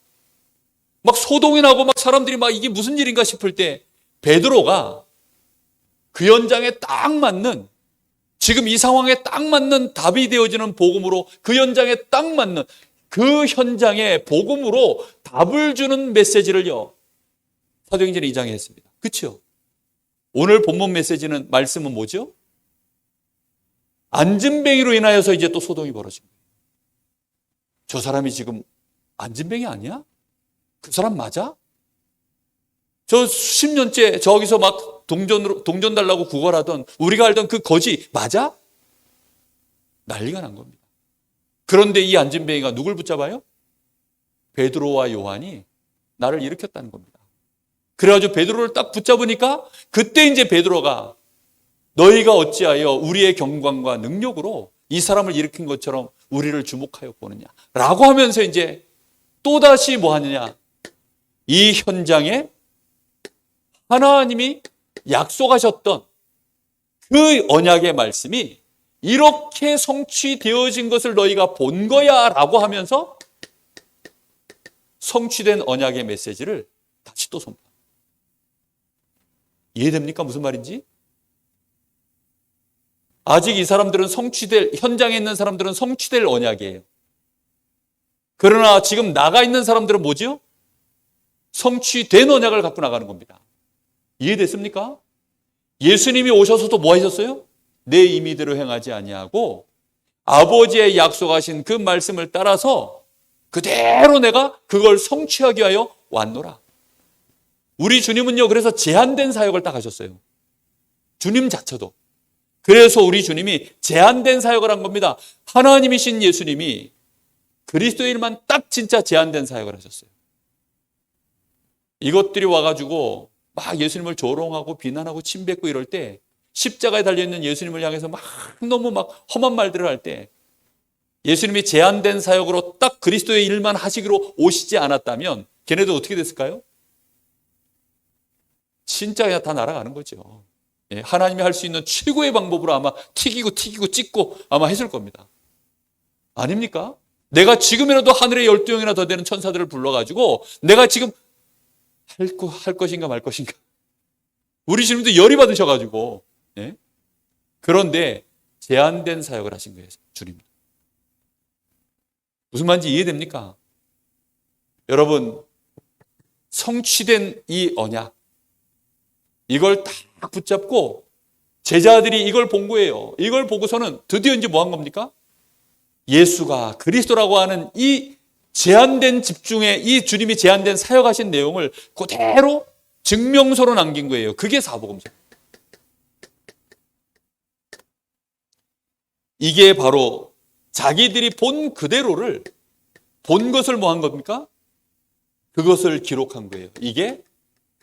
막 소동이 나고 막 사람들이 막 이게 무슨 일인가 싶을 때 베드로가 그 현장에 딱 맞는, 지금 이 상황에 딱 맞는 답이 되어지는 복음으로, 그 현장에 딱 맞는 그 현장의 복음으로 답을 주는 메시지를요 사도행전 2장에 했습니다. 그렇죠? 오늘 본문 메시지는, 말씀은 뭐죠? 안진뱅이로 인하여서 이제 또 소동이 벌어진 거예요. 저 사람이 지금 안진뱅이 아니야? 그 사람 맞아? 저 수십 년째 저기서 막 동전 달라고 구걸하던, 우리가 알던 그 거지 맞아? 난리가 난 겁니다. 그런데 이 안진뱅이가 누굴 붙잡아요? 베드로와 요한이 나를 일으켰다는 겁니다. 그래가지고 베드로를 딱 붙잡으니까 그때 이제 베드로가 너희가 어찌하여 우리의 경관과 능력으로 이 사람을 일으킨 것처럼 우리를 주목하여 보느냐 라고 하면서 이제 또다시 뭐 하느냐, 이 현장에 하나님이 약속하셨던 그 언약의 말씀이 이렇게 성취되어진 것을 너희가 본 거야 라고 하면서 성취된 언약의 메시지를 다시 또 선포합니다. 이해됩니까? 무슨 말인지? 아직 이 사람들은 현장에 있는 사람들은 성취될 언약이에요. 그러나 지금 나가 있는 사람들은 뭐죠? 성취된 언약을 갖고 나가는 겁니다. 이해됐습니까? 예수님이 오셔서도 뭐 하셨어요? 내 임의대로 행하지 아니하고 아버지의 약속하신 그 말씀을 따라서 그대로 내가 그걸 성취하기 위하여 왔노라. 우리 주님은요, 그래서 제한된 사역을 딱 하셨어요. 주님 자체도. 그래서 우리 주님이 제한된 사역을 한 겁니다. 하나님이신 예수님이 그리스도의 일만 딱 진짜 제한된 사역을 하셨어요. 이것들이 와가지고 막 예수님을 조롱하고 비난하고 침뱉고 이럴 때, 십자가에 달려있는 예수님을 향해서 막 너무 막 험한 말들을 할 때, 예수님이 제한된 사역으로 딱 그리스도의 일만 하시기로 오시지 않았다면 걔네들 어떻게 됐을까요? 진짜 그냥 다 날아가는 거죠. 하나님이 할 수 있는 최고의 방법으로 아마 튀기고 찍고 아마 했을 겁니다. 아닙니까? 내가 지금이라도 하늘에 12영이나 더 되는 천사들을 불러가지고 내가 지금 할 것인가 말 것인가. 우리 주님도 열이 받으셔가지고. 그런데 제한된 사역을 하신 거예요, 주님. 무슨 말인지 이해됩니까? 여러분, 성취된 이 언약, 이걸 딱 붙잡고 제자들이 이걸 본 거예요. 이걸 보고서는 드디어 이제 뭐 한 겁니까? 예수가 그리스도라고 하는 이 제한된 집중에, 이 주님이 제한된 사역하신 내용을 그대로 증명서로 남긴 거예요. 그게 사복음서. 이게 바로 자기들이 본 그대로를, 본 것을 뭐 한 겁니까? 그것을 기록한 거예요. 이게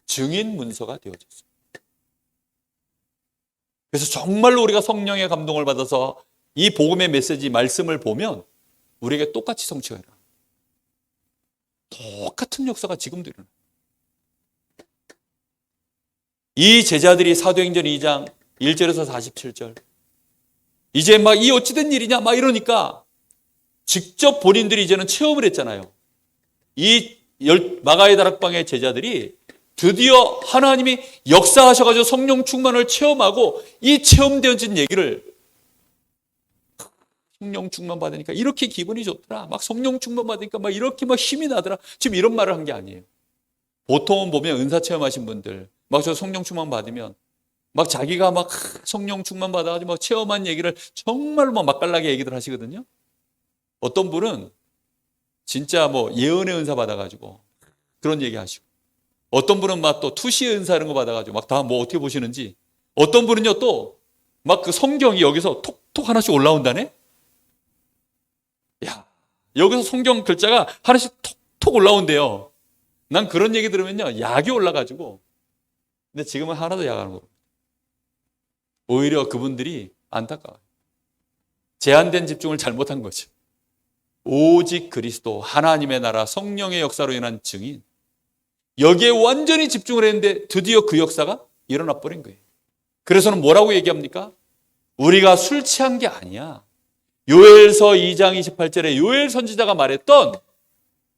증인 문서가 되어졌어요. 그래서 정말로 우리가 성령의 감동을 받아서 이 복음의 메시지, 말씀을 보면 우리에게 똑같이 성취가 일어나요. 똑같은 역사가 지금도 일어나요. 이 제자들이 사도행전 2장 1절에서 47절, 이제 막 이 어찌된 일이냐 막 이러니까 직접 본인들이 이제는 체험을 했잖아요. 이 마가의 다락방의 제자들이 드디어 하나님이 역사하셔가지고 성령 충만을 체험하고, 이 체험되어진 얘기를, 성령 충만 받으니까 이렇게 기분이 좋더라, 막 성령 충만 받으니까 막 이렇게 막 힘이 나더라, 지금 이런 말을 한 게 아니에요. 보통은 보면 은사 체험하신 분들 막 저 성령 충만 받으면 막 자기가 막 성령 충만 받아가지고 막 체험한 얘기를 정말로 막 맛깔나게 얘기들 하시거든요. 어떤 분은 진짜 뭐 예언의 은사 받아가지고 그런 얘기 하시고, 어떤 분은 막 또 투시의 은사 이런 거 받아가지고 막 다 뭐 어떻게 보시는지, 어떤 분은요 또 막 그 성경이 여기서 톡톡 하나씩 올라온다네? 야, 여기서 성경 글자가 하나씩 톡톡 올라온대요. 난 그런 얘기 들으면요 약이 올라가지고, 근데 지금은 하나도 약 안 오고. 오히려 그분들이 안타까워요. 제한된 집중을 잘못한 거죠. 오직 그리스도, 하나님의 나라, 성령의 역사로 인한 증인, 여기에 완전히 집중을 했는데 드디어 그 역사가 일어나 버린 거예요. 그래서는 뭐라고 얘기합니까? 우리가 술 취한 게 아니야. 요엘서 2장 28절에 요엘 선지자가 말했던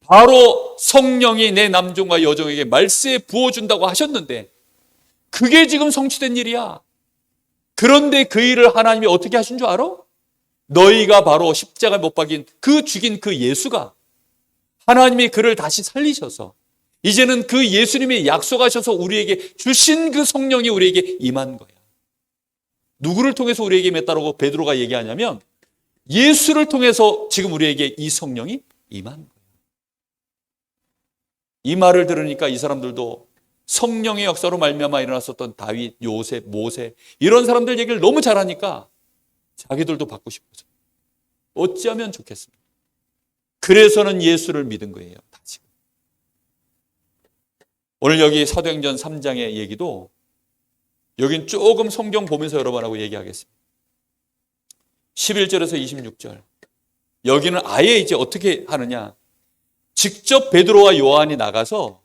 바로 성령이 내 남종과 여종에게 말세에 부어준다고 하셨는데 그게 지금 성취된 일이야. 그런데 그 일을 하나님이 어떻게 하신 줄 알아? 너희가 바로 십자가에 못 박인 그 죽인 그 예수가 하나님이 그를 다시 살리셔서 이제는 그 예수님이 약속하셔서 우리에게 주신 그 성령이 우리에게 임한 거야. 누구를 통해서 우리에게 임했다고 베드로가 얘기하냐면 예수를 통해서 지금 우리에게 이 성령이 임한 거예요. 이 말을 들으니까 이 사람들도 성령의 역사로 말미암아 일어났었던 다윗, 요셉, 모세 이런 사람들 얘기를 너무 잘하니까 자기들도 받고 싶어서 어찌하면 좋겠습니까? 그래서는 예수를 믿은 거예요. 다 지금. 오늘 여기 사도행전 3장의 얘기도 여긴 조금 성경 보면서 여러분하고 얘기하겠습니다. 11절에서 26절. 여기는 아예 이제 어떻게 하느냐. 직접 베드로와 요한이 나가서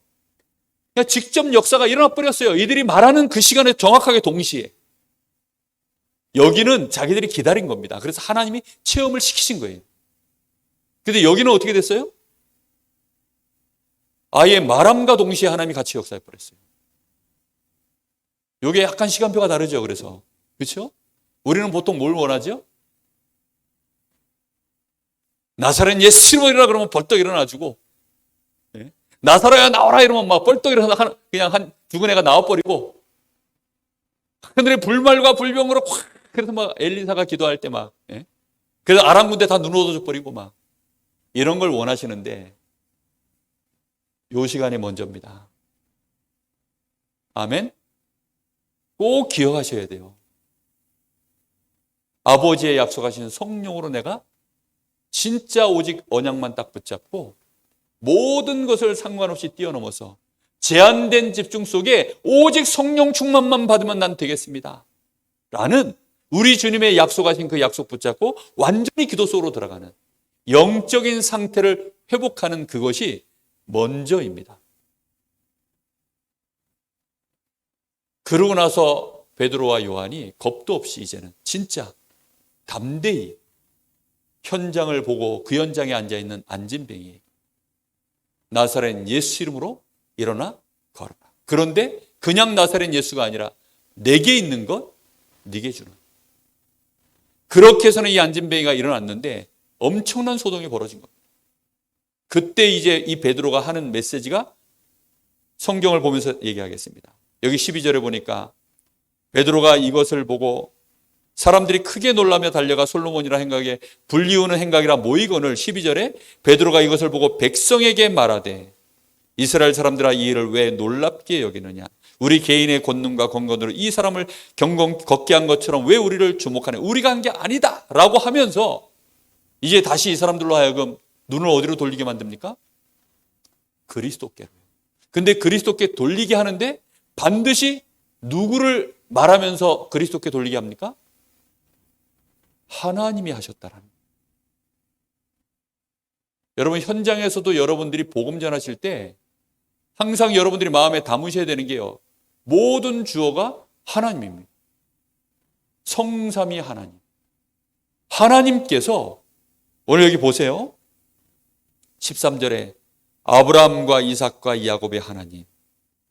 그냥 직접 역사가 일어나 버렸어요. 이들이 말하는 그 시간에 정확하게 동시에. 여기는 자기들이 기다린 겁니다. 그래서 하나님이 체험을 시키신 거예요. 근데 여기는 어떻게 됐어요? 아예 말함과 동시에 하나님이 같이 역사해 버렸어요. 이게 약간 시간표가 다르죠. 그래서 그렇죠? 우리는 보통 뭘 원하죠? 나사렛 예수로 일어나 그러면 벌떡 일어나주고, 네? 나사로야 나오라 이러면 막 벌떡 일어나 그냥 한 죽은 애가 나와버리고, 하늘의 불말과 불병으로 확 그래서 막 엘리사가 기도할 때 막, 예? 그래서 아람 군대 다 눈 어두워져 버리고 막 이런 걸 원하시는데 요 시간이 먼저입니다. 아멘. 꼭 기억하셔야 돼요. 아버지의 약속하신 성령으로 내가 진짜 오직 언약만 딱 붙잡고 모든 것을 상관없이 뛰어넘어서 제한된 집중 속에 오직 성령 충만만 받으면 난 되겠습니다. 라는 우리 주님의 약속하신 그 약속 붙잡고 완전히 기도 속으로 들어가는 영적인 상태를 회복하는 그것이 먼저입니다. 그러고 나서 베드로와 요한이 겁도 없이 이제는 진짜 담대히 현장을 보고 그 현장에 앉아있는 안진뱅이 나사렛 예수 이름으로 일어나 걸어라. 그런데 그냥 나사렛 예수가 아니라 내게 있는 것 네게 주는. 그렇게 해서는 이 안진뱅이가 일어났는데 엄청난 소동이 벌어진 겁니다. 그때 이제 이 베드로가 하는 메시지가 성경을 보면서 얘기하겠습니다. 여기 12절에 보니까 베드로가 이것을 보고 사람들이 크게 놀라며 달려가 솔로몬이라 행각에 불리우는 행각이라 모이거늘 12절에 베드로가 이것을 보고 백성에게 말하되 이스라엘 사람들아 이 일을 왜 놀랍게 여기느냐. 우리 개인의 권능과 건건으로 이 사람을 경건 걷게 한 것처럼 왜 우리를 주목하냐. 우리가 한 게 아니다 라고 하면서 이제 다시 이 사람들로 하여금 눈을 어디로 돌리게 만듭니까? 그리스도께로. 근데 그리스도께 돌리게 하는데 반드시 누구를 말하면서 그리스도께 돌리게 합니까? 하나님이 하셨다라는. 여러분 현장에서도 여러분들이 복음 전하실 때 항상 여러분들이 마음에 담으셔야 되는 게요. 모든 주어가 하나님입니다. 성삼위 하나님. 하나님께서 오늘 여기 보세요. 13절에 아브라함과 이삭과 야곱의 하나님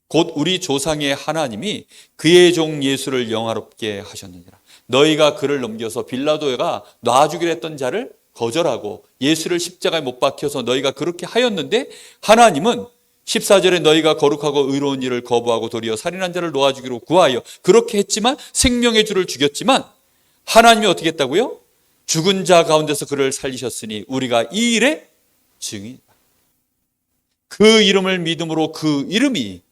곧 우리 조상의 하나님이 그의 종 예수를 영화롭게 하셨느니라. 너희가 그를 넘겨서 빌라도가 놔주기로 했던 자를 거절하고 예수를 십자가에 못 박혀서 너희가 그렇게 하였는데 하나님은 14절에 너희가 거룩하고 의로운 일을 거부하고 도리어 살인한 자를 놓아주기로 구하여 그렇게 했지만 생명의 주를 죽였지만 하나님이 어떻게 했다고요? 죽은 자 가운데서 그를 살리셨으니 우리가 이 일의 증인이다. 그 이름을 믿음으로 그 이름이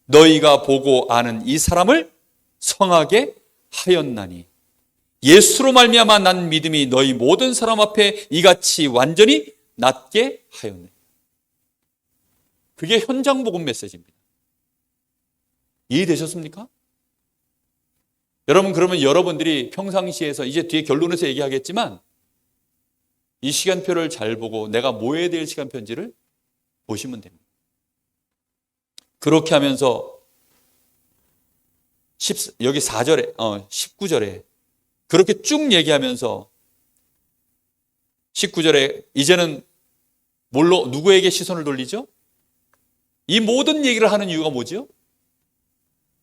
너희가 보고 아는 이 사람을 성하게 하였나니 예수로 말미암아 난 믿음이 너희 모든 사람 앞에 이같이 완전히 낫게 하였네. 그게 현장 복음 메시지입니다. 이해되셨습니까? 여러분, 그러면 여러분들이 평상시에서 이제 뒤에 결론에서 얘기하겠지만 이 시간표를 잘 보고 내가 뭐 해야 될 시간표인지를 보시면 됩니다. 그렇게 하면서 여기 4절에 19절에 그렇게 쭉 얘기하면서 19절에 이제는 누구에게 시선을 돌리죠? 이 모든 얘기를 하는 이유가 뭐죠?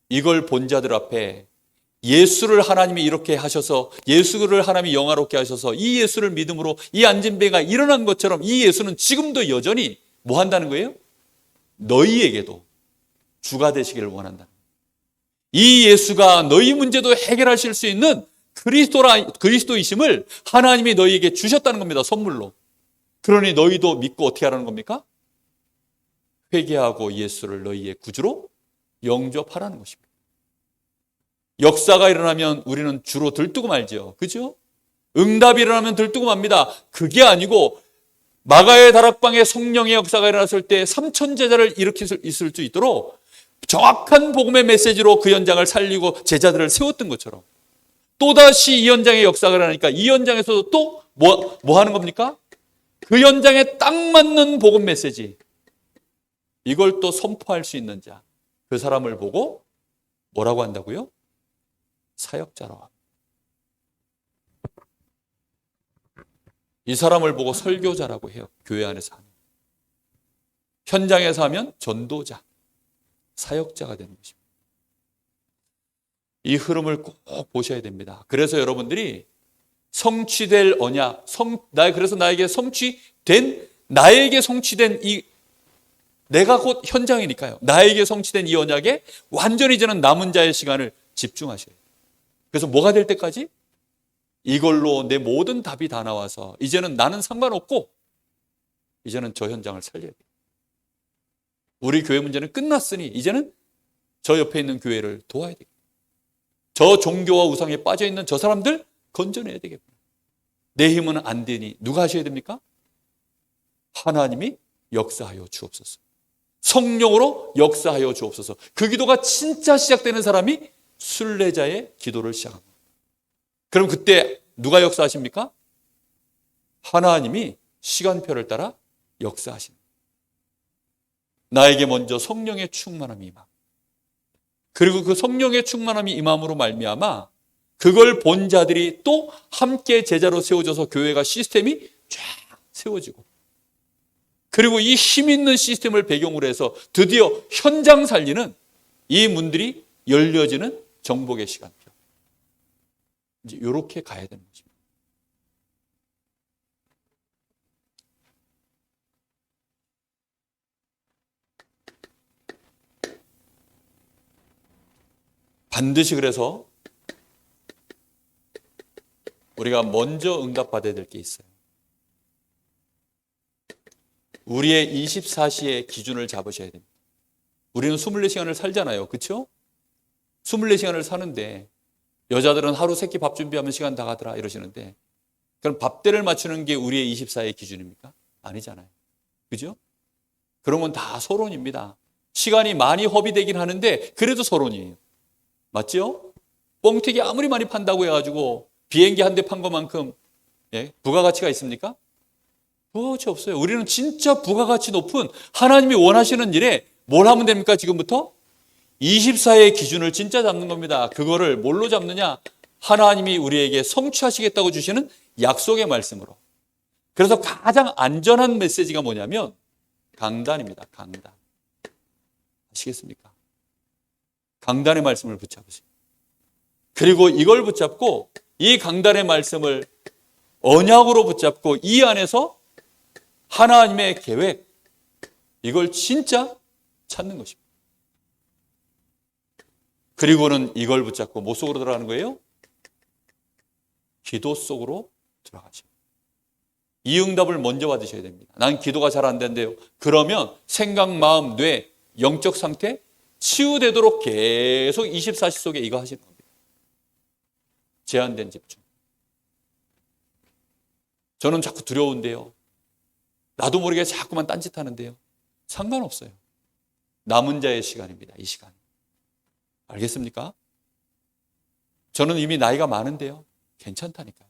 이걸 본 자들 앞에 예수를 하나님이 이렇게 하셔서, 예수를 하나님이 영화롭게 하셔서 이 예수를 믿음으로 이 안진뱅이가 일어난 것처럼 이 예수는 지금도 여전히 뭐 한다는 거예요? 너희에게도 주가 되시기를 원한다. 이 예수가 너희 문제도 해결하실 수 있는 그리스도이심을 하나님이 너희에게 주셨다는 겁니다. 선물로. 그러니 너희도 믿고 어떻게 하라는 겁니까? 회개하고 예수를 너희의 구주로 영접하라는 것입니다. 역사가 일어나면 우리는 주로 들뜨고 말죠. 그죠? 응답이 일어나면 들뜨고 맙니다. 그게 아니고 마가의 다락방에 성령의 역사가 일어났을 때 3천 제자를 일으킬 수 있도록 정확한 복음의 메시지로 그 현장을 살리고 제자들을 세웠던 것처럼 또다시 이 현장의 역사가 일어나니까 이 현장에서도 또 뭐 하는 겁니까? 그 현장에 딱 맞는 복음 메시지, 이걸 또 선포할 수 있는 자, 그 사람을 보고 뭐라고 한다고요? 사역자라고 합니다. 이 사람을 보고 설교자라고 해요. 교회 안에서 하면. 현장에서 하면 전도자, 사역자가 되는 것입니다. 이 흐름을 꼭 보셔야 됩니다. 그래서 여러분들이 성취될 언약, 그래서 나에게 성취된 내가 곧 현장이니까요. 나에게 성취된 이 언약에 완전히 저는 남은 자의 시간을 집중하셔야 돼요. 그래서 뭐가 될 때까지? 이걸로 내 모든 답이 다 나와서 이제는 나는 상관없고 이제는 저 현장을 살려야 돼요. 우리 교회 문제는 끝났으니 이제는 저 옆에 있는 교회를 도와야 돼요. 저 종교와 우상에 빠져있는 저 사람들 건져내야 되겠구나. 내 힘은 안 되니 누가 하셔야 됩니까? 하나님이 역사하여 주옵소서. 성령으로 역사하여 주옵소서. 그 기도가 진짜 시작되는 사람이 순례자의 기도를 시작합니다. 그럼 그때 누가 역사하십니까? 하나님이 시간표를 따라 역사하십니다. 나에게 먼저 성령의 충만함이 임함. 그리고 그 성령의 충만함이 임함으로 말미암아 그걸 본 자들이 또 함께 제자로 세워져서 교회가 시스템이 쫙 세워지고, 그리고 이 힘 있는 시스템을 배경으로 해서 드디어 현장 살리는 이 문들이 열려지는 정복의 시간표. 이제 이렇게 가야 되는 것입니다. 반드시 그래서 우리가 먼저 응답받아야 될 게 있어요. 우리의 24시의 기준을 잡으셔야 됩니다. 우리는 24시간을 살잖아요. 그렇죠? 24시간을 사는데 여자들은 하루 세끼 밥 준비하면 시간 다 가더라 이러시는데, 그럼 밥대를 맞추는 게 우리의 24의 기준입니까? 아니잖아요. 그죠? 그런 건 다 서론입니다. 시간이 많이 허비되긴 하는데 그래도 서론이에요. 맞죠? 뻥튀기 아무리 많이 판다고 해가지고 비행기 한 대 판 것만큼 부가가치가 있습니까? 부가가치 없어요. 우리는 진짜 부가가치 높은 하나님이 원하시는 일에 뭘 하면 됩니까? 지금부터 24의 기준을 진짜 잡는 겁니다. 그거를 뭘로 잡느냐? 하나님이 우리에게 성취하시겠다고 주시는 약속의 말씀으로. 그래서 가장 안전한 메시지가 뭐냐면 강단입니다. 강단. 아시겠습니까? 강단의 말씀을 붙잡으세요. 그리고 이걸 붙잡고 이 강단의 말씀을 언약으로 붙잡고 이 안에서 하나님의 계획, 이걸 진짜 찾는 것입니다. 그리고는 이걸 붙잡고 뭐 속으로 들어가는 거예요? 기도 속으로 들어가죠. 이 응답을 먼저 받으셔야 됩니다. 난 기도가 잘 안 된대요. 그러면 생각, 마음, 뇌, 영적 상태 치유되도록 계속 24시 속에 이거 하시는 겁니다. 제한된 집중. 저는 자꾸 두려운데요. 나도 모르게 자꾸만 딴짓하는데요. 상관없어요. 남은 자의 시간입니다. 이 시간. 알겠습니까? 저는 이미 나이가 많은데요. 괜찮다니까요.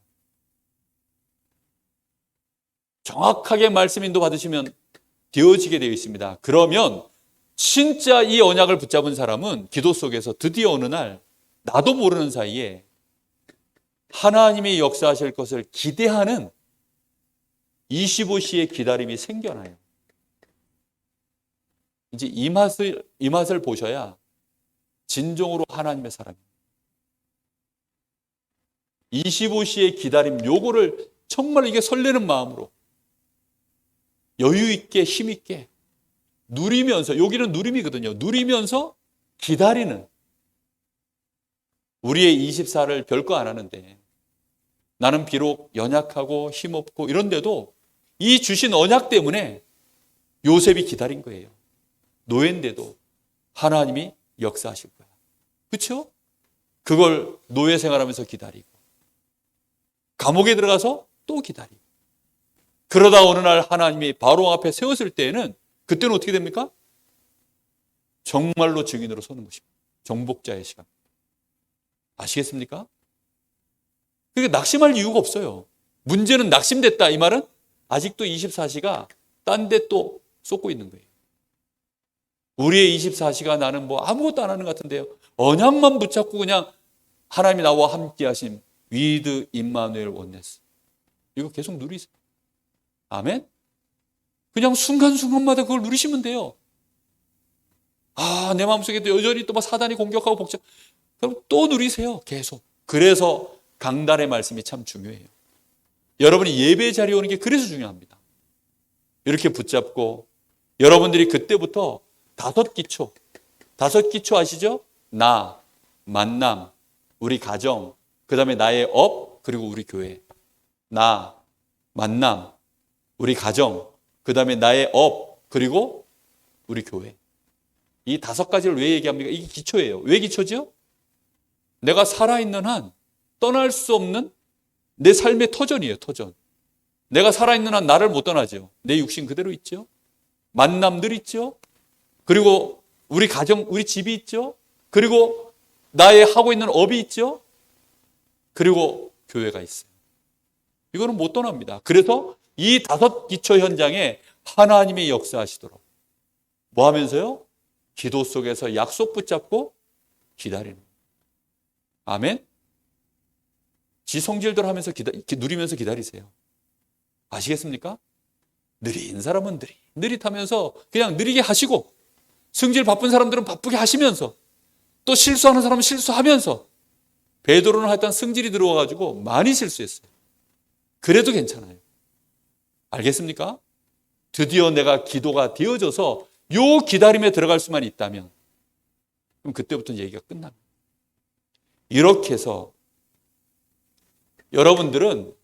정확하게 말씀 인도 받으시면 되어지게 되어 있습니다. 그러면 진짜 이 언약을 붙잡은 사람은 기도 속에서 드디어 어느 날 나도 모르는 사이에 하나님이 역사하실 것을 기대하는 25시의 기다림이 생겨나요. 이제 이 맛을 보셔야 진정으로 하나님의 사람입니다. 25시의 기다림, 요거를 정말 이게 설레는 마음으로 여유 있게 힘 있게 누리면서, 여기는 누림이거든요. 누리면서 기다리는, 우리의 24를 별거 안 하는데 나는 비록 연약하고 힘없고 이런데도 이 주신 언약 때문에 요셉이 기다린 거예요. 노예인데도 하나님이 역사하실 거야. 그렇죠? 그걸 노예 생활하면서 기다리고 감옥에 들어가서 또 기다리고, 그러다 어느 날 하나님이 바로 앞에 세웠을 때에는 그때는 어떻게 됩니까? 정말로 증인으로 서는 것입니다. 정복자의 시간. 아시겠습니까? 그러니까 낙심할 이유가 없어요. 문제는 낙심됐다 이 말은 아직도 24시가 딴 데 또 쏟고 있는 거예요. 우리의 24시가 나는 뭐 아무것도 안 하는 것 같은데요. 언약만 붙잡고 그냥 하나님이 나와 함께 하심 위드 임마누엘 원네스, 이거 계속 누리세요. 아멘? 그냥 순간순간마다 그걸 누리시면 돼요. 내 마음속에 또 여전히 또 막 사단이 공격하고 복잡, 그럼 또 누리세요. 계속. 그래서 강단의 말씀이 참 중요해요. 여러분이 예배 자리에 오는 게 그래서 중요합니다. 이렇게 붙잡고 여러분들이 그때부터 5기초 아시죠? 나, 만남, 우리 가정, 그 다음에 나의 업, 그리고 우리 교회. 나, 만남, 우리 가정, 그 다음에 나의 업, 그리고 우리 교회. 이 5가지를 왜 얘기합니까? 이게 기초예요. 왜 기초죠? 내가 살아있는 한 떠날 수 없는 내 삶의 터전이에요. 터전. 내가 살아있는 한 나를 못 떠나죠. 내 육신 그대로 있죠. 만남들 있죠. 그리고 우리 가정, 우리 집이 있죠. 그리고 나의 하고 있는 업이 있죠. 그리고 교회가 있어요. 이거는 못 떠납니다. 그래서 이 5기초 현장에 하나님이 역사하시도록 뭐 하면서요? 기도 속에서 약속 붙잡고 기다리는. 아멘? 지성질들 하면서 누리면서 기다리세요. 아시겠습니까? 느린 사람은 느릿하면서 그냥 느리게 하시고, 성질 바쁜 사람들은 바쁘게 하시면서, 또 실수하는 사람은 실수하면서, 베드로는 하여튼 성질이 들어와가지고 많이 실수했어요. 그래도 괜찮아요. 알겠습니까? 드디어 내가 기도가 되어져서 요 기다림에 들어갈 수만 있다면 그럼 그때부터는 얘기가 끝납니다. 이렇게 해서 여러분들은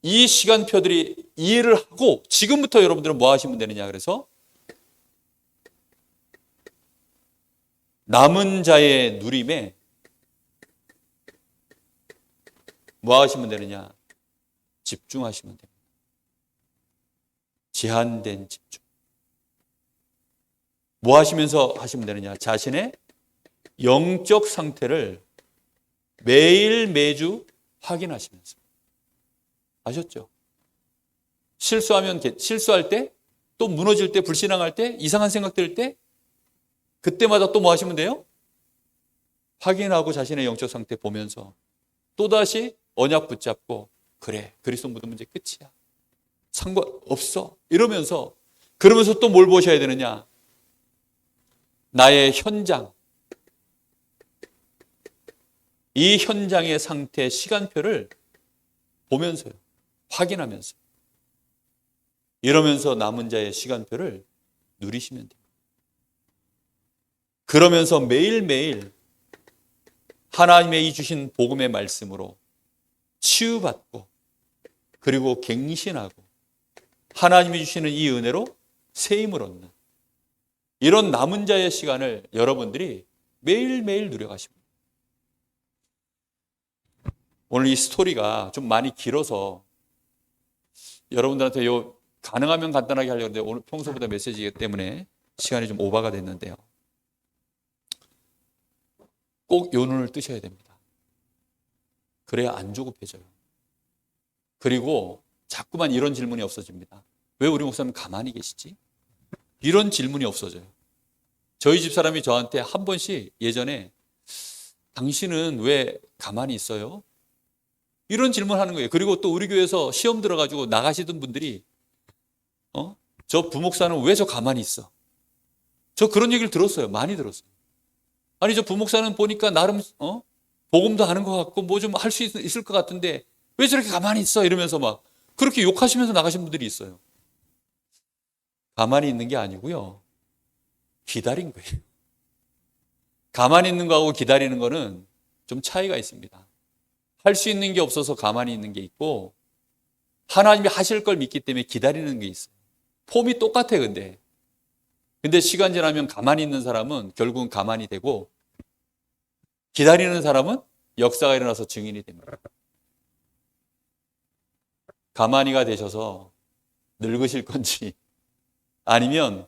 이 시간표들이 이해를 하고 지금부터 여러분들은 뭐 하시면 되느냐, 그래서 남은 자의 누림에 뭐 하시면 되느냐? 집중하시면 됩니다. 제한된 집중. 뭐 하시면서 하시면 되느냐? 자신의 영적 상태를 매일 매주 확인하시면서. 아셨죠? 실수할 때, 또 무너질 때, 불신앙할 때, 이상한 생각 들 때, 그때마다 또 뭐 하시면 돼요? 확인하고 자신의 영적 상태 보면서 또다시 언약 붙잡고, 그래, 그리스도 믿는 문제 끝이야, 상관없어, 이러면서, 그러면서 또 뭘 보셔야 되느냐? 나의 현장, 이 현장의 상태, 시간표를 보면서요, 확인하면서, 이러면서 남은 자의 시간표를 누리시면 돼요. 그러면서 매일매일 하나님의 이 주신 복음의 말씀으로 치유받고, 그리고 갱신하고, 하나님이 주시는 이 은혜로 새 힘을 얻는 이런 남은 자의 시간을 여러분들이 매일매일 누려가십니다. 오늘 이 스토리가 좀 많이 길어서 여러분들한테 가능하면 간단하게 하려고 했는데 오늘 평소보다 메시지이기 때문에 시간이 좀 오버가 됐는데요. 꼭 요 눈을 뜨셔야 됩니다. 그래야 안 조급해져요. 그리고 자꾸만 이런 질문이 없어집니다. 왜 우리 목사님 가만히 계시지? 이런 질문이 없어져요. 저희 집사람이 저한테 한 번씩 예전에 당신은 왜 가만히 있어요? 이런 질문하는 거예요. 그리고 또 우리 교회에서 시험 들어가지고 나가시던 분들이 저 부목사는 왜 저 가만히 있어? 저 그런 얘기를 들었어요. 많이 들었어요. 아니 저 부목사는 보니까 나름 복음도 하는 것 같고 뭐 좀 할 수 있을 것 같은데 왜 저렇게 가만히 있어? 이러면서 막 그렇게 욕하시면서 나가신 분들이 있어요. 가만히 있는 게 아니고요. 기다린 거예요. 가만히 있는 거하고 기다리는 거는 좀 차이가 있습니다. 할 수 있는 게 없어서 가만히 있는 게 있고 하나님이 하실 걸 믿기 때문에 기다리는 게 있어요. 폼이 똑같아 근데 시간 지나면 가만히 있는 사람은 결국은 가만히 되고 기다리는 사람은 역사가 일어나서 증인이 됩니다. 가만히가 되셔서 늙으실 건지 아니면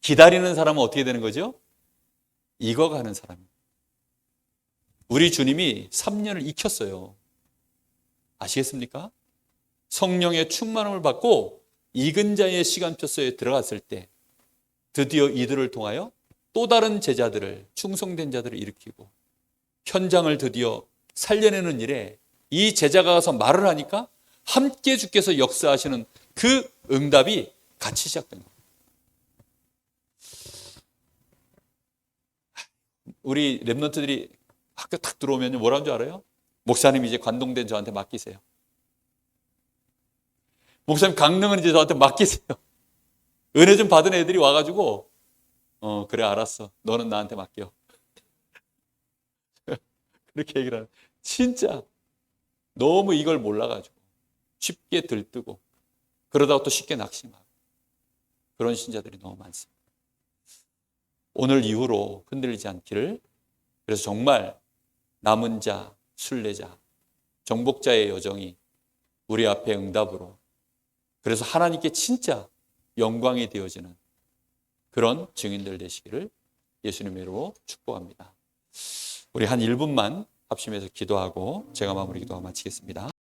기다리는 사람은 어떻게 되는 거죠? 익어가는 사람입니다. 우리 주님이 3년을 익혔어요. 아시겠습니까? 성령의 충만함을 받고 익은 자의 시간표서에 들어갔을 때 드디어 이들을 통하여 또 다른 제자들을 충성된 자들을 일으키고 현장을 드디어 살려내는 일에 이 제자가 가서 말을 하니까 함께 주께서 역사하시는 그 응답이 같이 시작된 겁니다. 우리 랩런트들이 학교 딱 들어오면 뭐라는 줄 알아요? 목사님 이제 관동된 저한테 맡기세요. 목사님 강릉은 이제 저한테 맡기세요. 은혜 좀 받은 애들이 와가지고 그래 알았어. 너는 나한테 맡겨. 그렇게 얘기를 하는. 진짜 너무 이걸 몰라가지고 쉽게 들뜨고 그러다가 또 쉽게 낙심하고 그런 신자들이 너무 많습니다. 오늘 이후로 흔들리지 않기를. 그래서 정말 남은 자, 순례자, 정복자의 여정이 우리 앞에 응답으로 그래서 하나님께 진짜 영광이 되어지는 그런 증인들 되시기를 예수님의 이름으로 축복합니다. 우리 한 1분만 합심해서 기도하고 제가 마무리 기도하고 마치겠습니다.